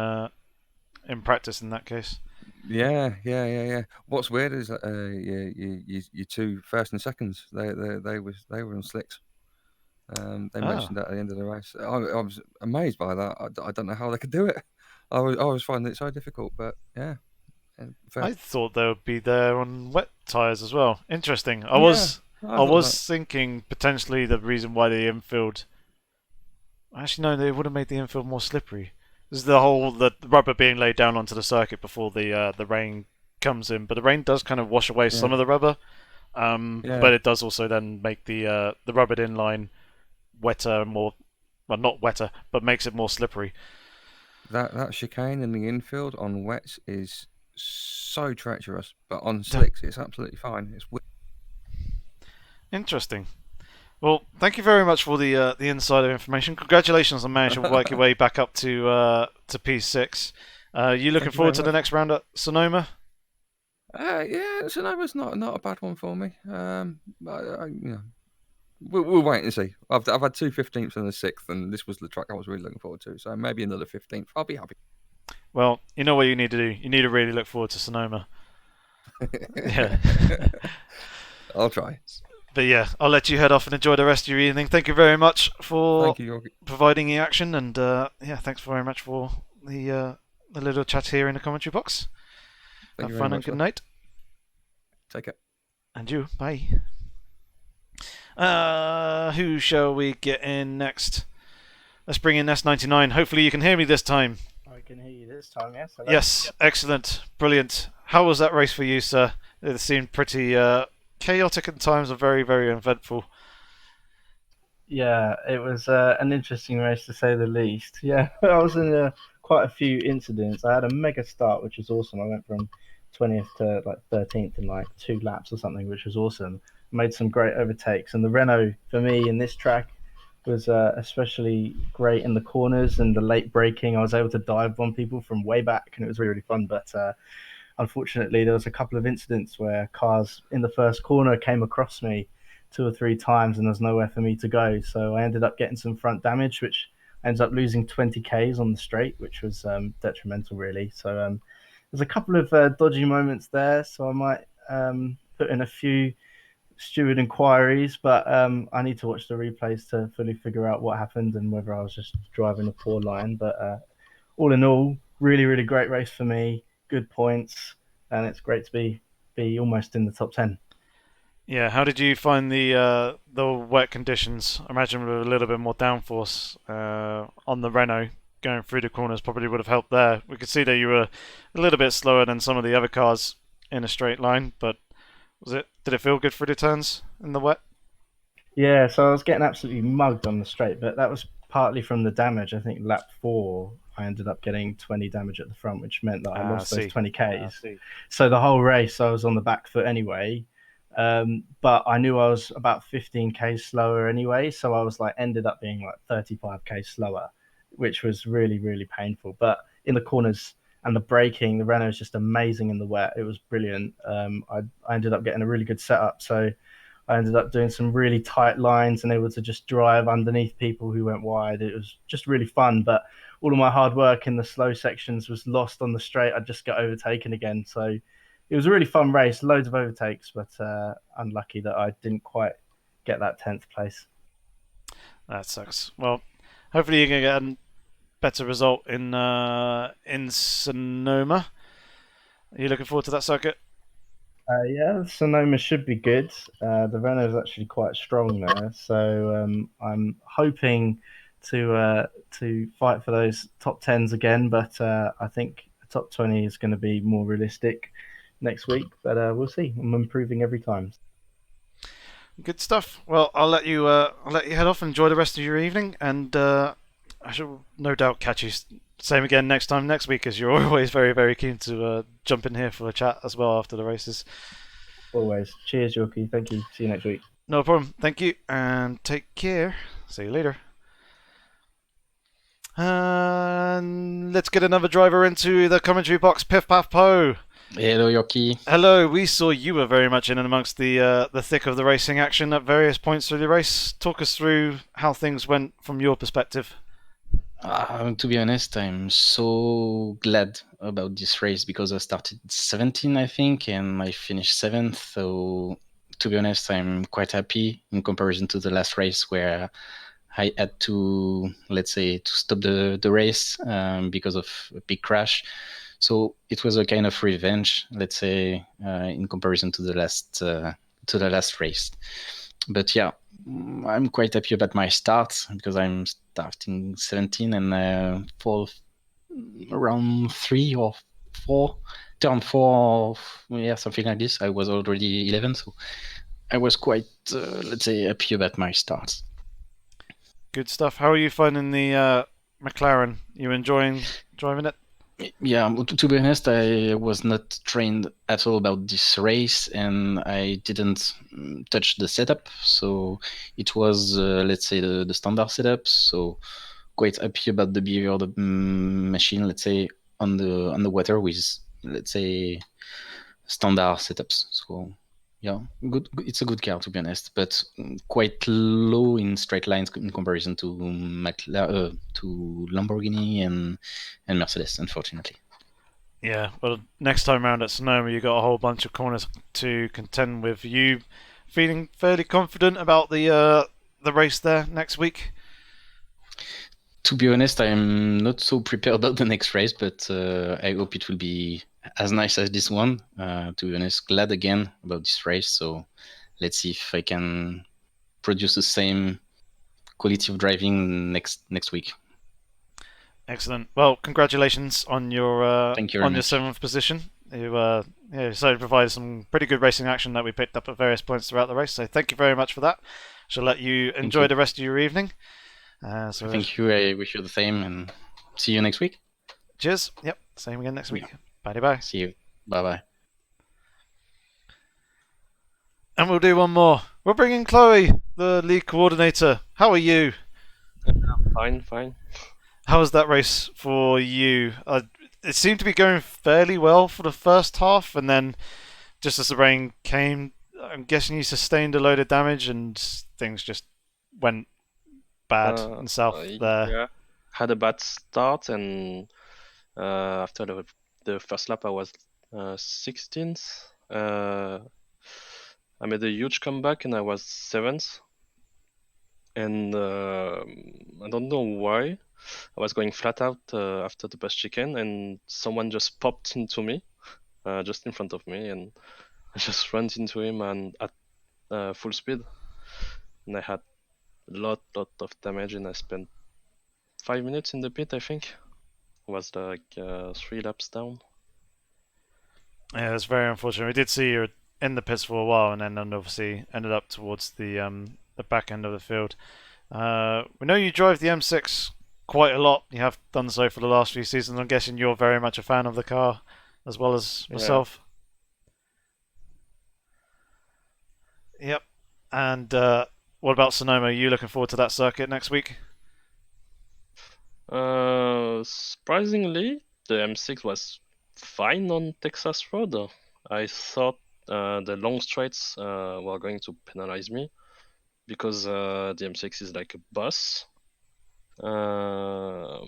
Speaker 2: practice in that case.
Speaker 3: Yeah. What's weird is you two first and seconds, they were on slicks. They mentioned that at the end of the race. I was amazed by that. I don't know how they could do it. I was finding it so difficult, but yeah.
Speaker 2: I thought they would be there on wet tyres as well. Interesting. I
Speaker 3: Yeah, I
Speaker 2: was thinking potentially the reason why the infield. Actually, no, they would have made the infield more slippery. This is the rubber being laid down onto the circuit before the rain comes in, but the rain does kind of wash away some of the rubber. But it does also then make the rubbered inline wetter, more, well, not wetter, but makes it more slippery.
Speaker 3: That chicane in the infield on wets is so treacherous, but on slicks it's absolutely fine. It's
Speaker 2: interesting. Well, thank you very much for the insider information. Congratulations on managing to work your way back up to P6. You looking forward to the next round at Sonoma?
Speaker 3: Yeah, Sonoma's not a bad one for me. We'll wait and see. I've had 2 15ths and a 6th, and this was the track I was really looking forward to. So maybe another 15th. I'll be happy.
Speaker 2: Well, you know what you need to do. You need to really look forward to Sonoma. Yeah.
Speaker 3: I'll try.
Speaker 2: But yeah, I'll let you head off and enjoy the rest of your evening. Thank you very much for providing the action, and yeah, thanks very much for the little chat here in the commentary box. Have fun and good night.
Speaker 3: Take care.
Speaker 2: And you, bye. Who shall we get in next? Let's bring in S99. Hopefully you can hear me this time.
Speaker 4: I can hear you this time, yes. Hello.
Speaker 2: Yes,
Speaker 4: yep.
Speaker 2: Excellent, brilliant. How was that race for you, sir? It seemed pretty chaotic at times, and very, very eventful.
Speaker 4: Yeah, it was an interesting race to say the least. Yeah, I was in quite a few incidents. I had a mega start, which was awesome. I went from 20th to like 13th in like 2 laps or something, which was awesome. Made some great overtakes, and the Renault for me in this track was especially great in the corners and the late braking. I was able to dive on people from way back, and it was really, really fun. But unfortunately, there was a couple of incidents where cars in the first corner came across me 2 or 3 times, and there's nowhere for me to go. So I ended up getting some front damage, which ended up losing 20 Ks on the straight, which was detrimental, really. So there's a couple of dodgy moments there. So I might put in a few steward inquiries, but I need to watch the replays to fully figure out what happened and whether I was just driving a poor line. But all in all, really, really great race for me. Good points, and it's great to be almost in the top 10.
Speaker 2: Yeah, how did you find the wet conditions? I imagine with a little bit more downforce on the Renault going through the corners probably would have helped there. We could see that you were a little bit slower than some of the other cars in a straight line, but did it feel good through the turns in the wet?
Speaker 4: Yeah, so I was getting absolutely mugged on the straight, but that was partly from the damage. I think lap 4, I ended up getting 20 damage at the front, which meant that I lost those 20 Ks. So the whole race, I was on the back foot anyway. But I knew I was about 15 Ks slower anyway, so I was ended up being like 35 Ks slower, which was really, really painful. But in the corners and the braking, the Renault is just amazing in the wet. It was brilliant. I ended up getting a really good setup, so I ended up doing some really tight lines and able to just drive underneath people who went wide. It was just really fun, but all of my hard work in the slow sections was lost on the straight. I just got overtaken again, so it was a really fun race, loads of overtakes, but unlucky that I didn't quite get that 10th place.
Speaker 2: That sucks. Well, hopefully you can get a better result in Sonoma. Are you looking forward to that circuit?
Speaker 4: Yeah, Sonoma should be good. The Renault is actually quite strong there, so I'm hoping to fight for those top tens again. But I think the top 20 is going to be more realistic next week. But we'll see. I'm improving every time.
Speaker 2: Good stuff. Well, I'll let you head off and enjoy the rest of your evening, and I shall no doubt catch you same again next week, as you're always very, very keen to jump in here for a chat as well after the races.
Speaker 4: Always. Cheers, Yorkie. Thank you. See you next week.
Speaker 2: No problem. Thank you, and take care. See you later. And let's get another driver into the commentary box. Piff Paff Poe.
Speaker 5: Hello, Yorkie.
Speaker 2: Hello. We saw you were very much in and amongst the thick of the racing action at various points through the race. Talk us through how things went from your perspective.
Speaker 5: To be honest, I'm so glad about this race because I started 17, I think, and I finished 7th. So, to be honest, I'm quite happy in comparison to the last race where I had to, let's say, to stop the race because of a big crash. So it was a kind of revenge, let's say, in comparison to the last race. But yeah, I'm quite happy about my start because I'm starting 17 and for around 3 or 4, turn 4, yeah, something like this. I was already 11, so I was quite, let's say, happy about my start.
Speaker 2: Good stuff. How are you finding the McLaren? You enjoying driving it?
Speaker 5: Yeah, to be honest, I was not trained at all about this race, and I didn't touch the setup. So it was, let's say, the standard setup. So quite happy about the behavior of the machine, let's say, on the water with, let's say, standard setups. So yeah, good. It's a good car, to be honest, but quite low in straight lines in comparison to to Lamborghini and Mercedes, unfortunately.
Speaker 2: Yeah, well, next time around at Sonoma, you got a whole bunch of corners to contend with. You feeling fairly confident about the race there next week?
Speaker 5: To be honest, I'm not so prepared about the next race, but I hope it will be as nice as this one. To be honest, glad again about this race. So let's see if I can produce the same quality of driving next week.
Speaker 2: Excellent. Well, congratulations on your
Speaker 5: Thank you very much.
Speaker 2: 7th position. You so provided some pretty good racing action that we picked up at various points throughout the race. So thank you very much for that. Shall let you enjoy the rest of your evening.
Speaker 5: Thank you. I wish you the same, and see you next week.
Speaker 2: Cheers. Yep. Same again next week. Yeah. Bye.
Speaker 5: See you. Bye.
Speaker 2: And we'll do one more. We'll bring in Chloe, the lead coordinator. How are you?
Speaker 6: Fine.
Speaker 2: How was that race for you? It seemed to be going fairly well for the first half, and then just as the rain came, I'm guessing you sustained a load of damage and things just went bad and south there.
Speaker 6: Yeah, had a bad start, and after the first lap, I was 16th. I made a huge comeback, and I was 7th. And I don't know why. I was going flat out after the bus chicane, and someone just popped into me, just in front of me, and I just ran into him and at full speed. And I had a lot of damage, and I spent 5 minutes in the pit, I think. It was like 3 laps down.
Speaker 2: Yeah, it's very unfortunate. We did see you in the pits for a while, and then obviously ended up towards the back end of the field. We know you drive the M6 quite a lot. You have done so for the last few seasons. I'm guessing you're very much a fan of the car, as well as myself. Yeah. Yep. And what about Sonoma? Are you looking forward to that circuit next week?
Speaker 6: Surprisingly, the M6 was fine on Texas road. I thought the long straights were going to penalize me because the M6 is like a bus. I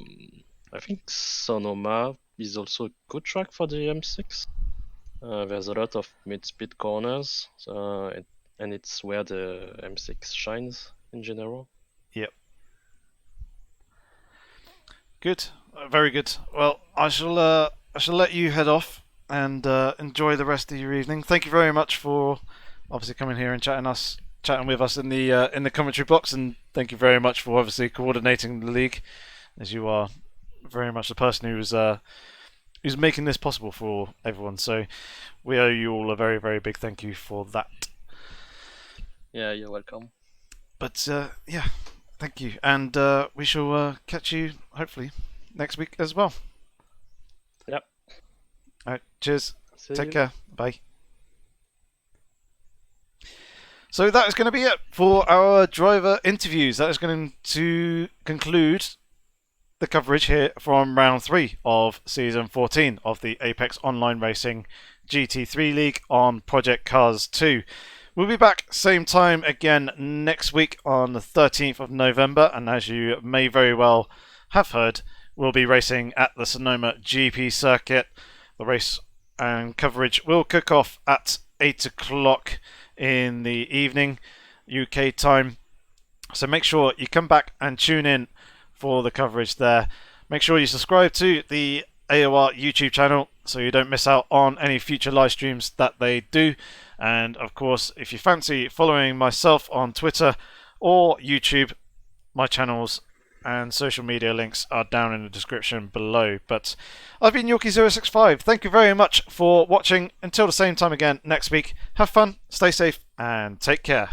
Speaker 6: think Sonoma is also a good track for the M6. There's a lot of mid-speed corners, and it's where the M6 shines in general.
Speaker 2: Yep. Good, very good. Well, I shall let you head off and enjoy the rest of your evening. Thank you very much for obviously coming here and chatting with us in the commentary box, and thank you very much for obviously coordinating the league, as you are very much the person who's making this possible for everyone. So we owe you all a very, very big thank you for that.
Speaker 6: Yeah, you're welcome.
Speaker 2: But yeah, thank you, and we shall catch you hopefully next week as well.
Speaker 6: Yep.
Speaker 2: All right, cheers.
Speaker 6: See
Speaker 2: Take
Speaker 6: you.
Speaker 2: care. Bye. So that is going to be it for our driver interviews. That is going to conclude the coverage here from round 3 of season 14 of the Apex Online Racing GT3 League on Project Cars 2. We'll be back same time again next week on the 13th of November, and as you may very well have heard, we'll be racing at the Sonoma GP circuit. The race and coverage will kick off at 8 o'clock in the evening UK time, so make sure you come back and tune in for the coverage there. Make sure you subscribe to the AOR YouTube channel so you don't miss out on any future live streams that they do. And of course, if you fancy following myself on Twitter or YouTube, my channels and social media links are down in the description below. But I've been Yorkie065. Thank you very much for watching. Until the same time again next week, have fun, stay safe, and take care.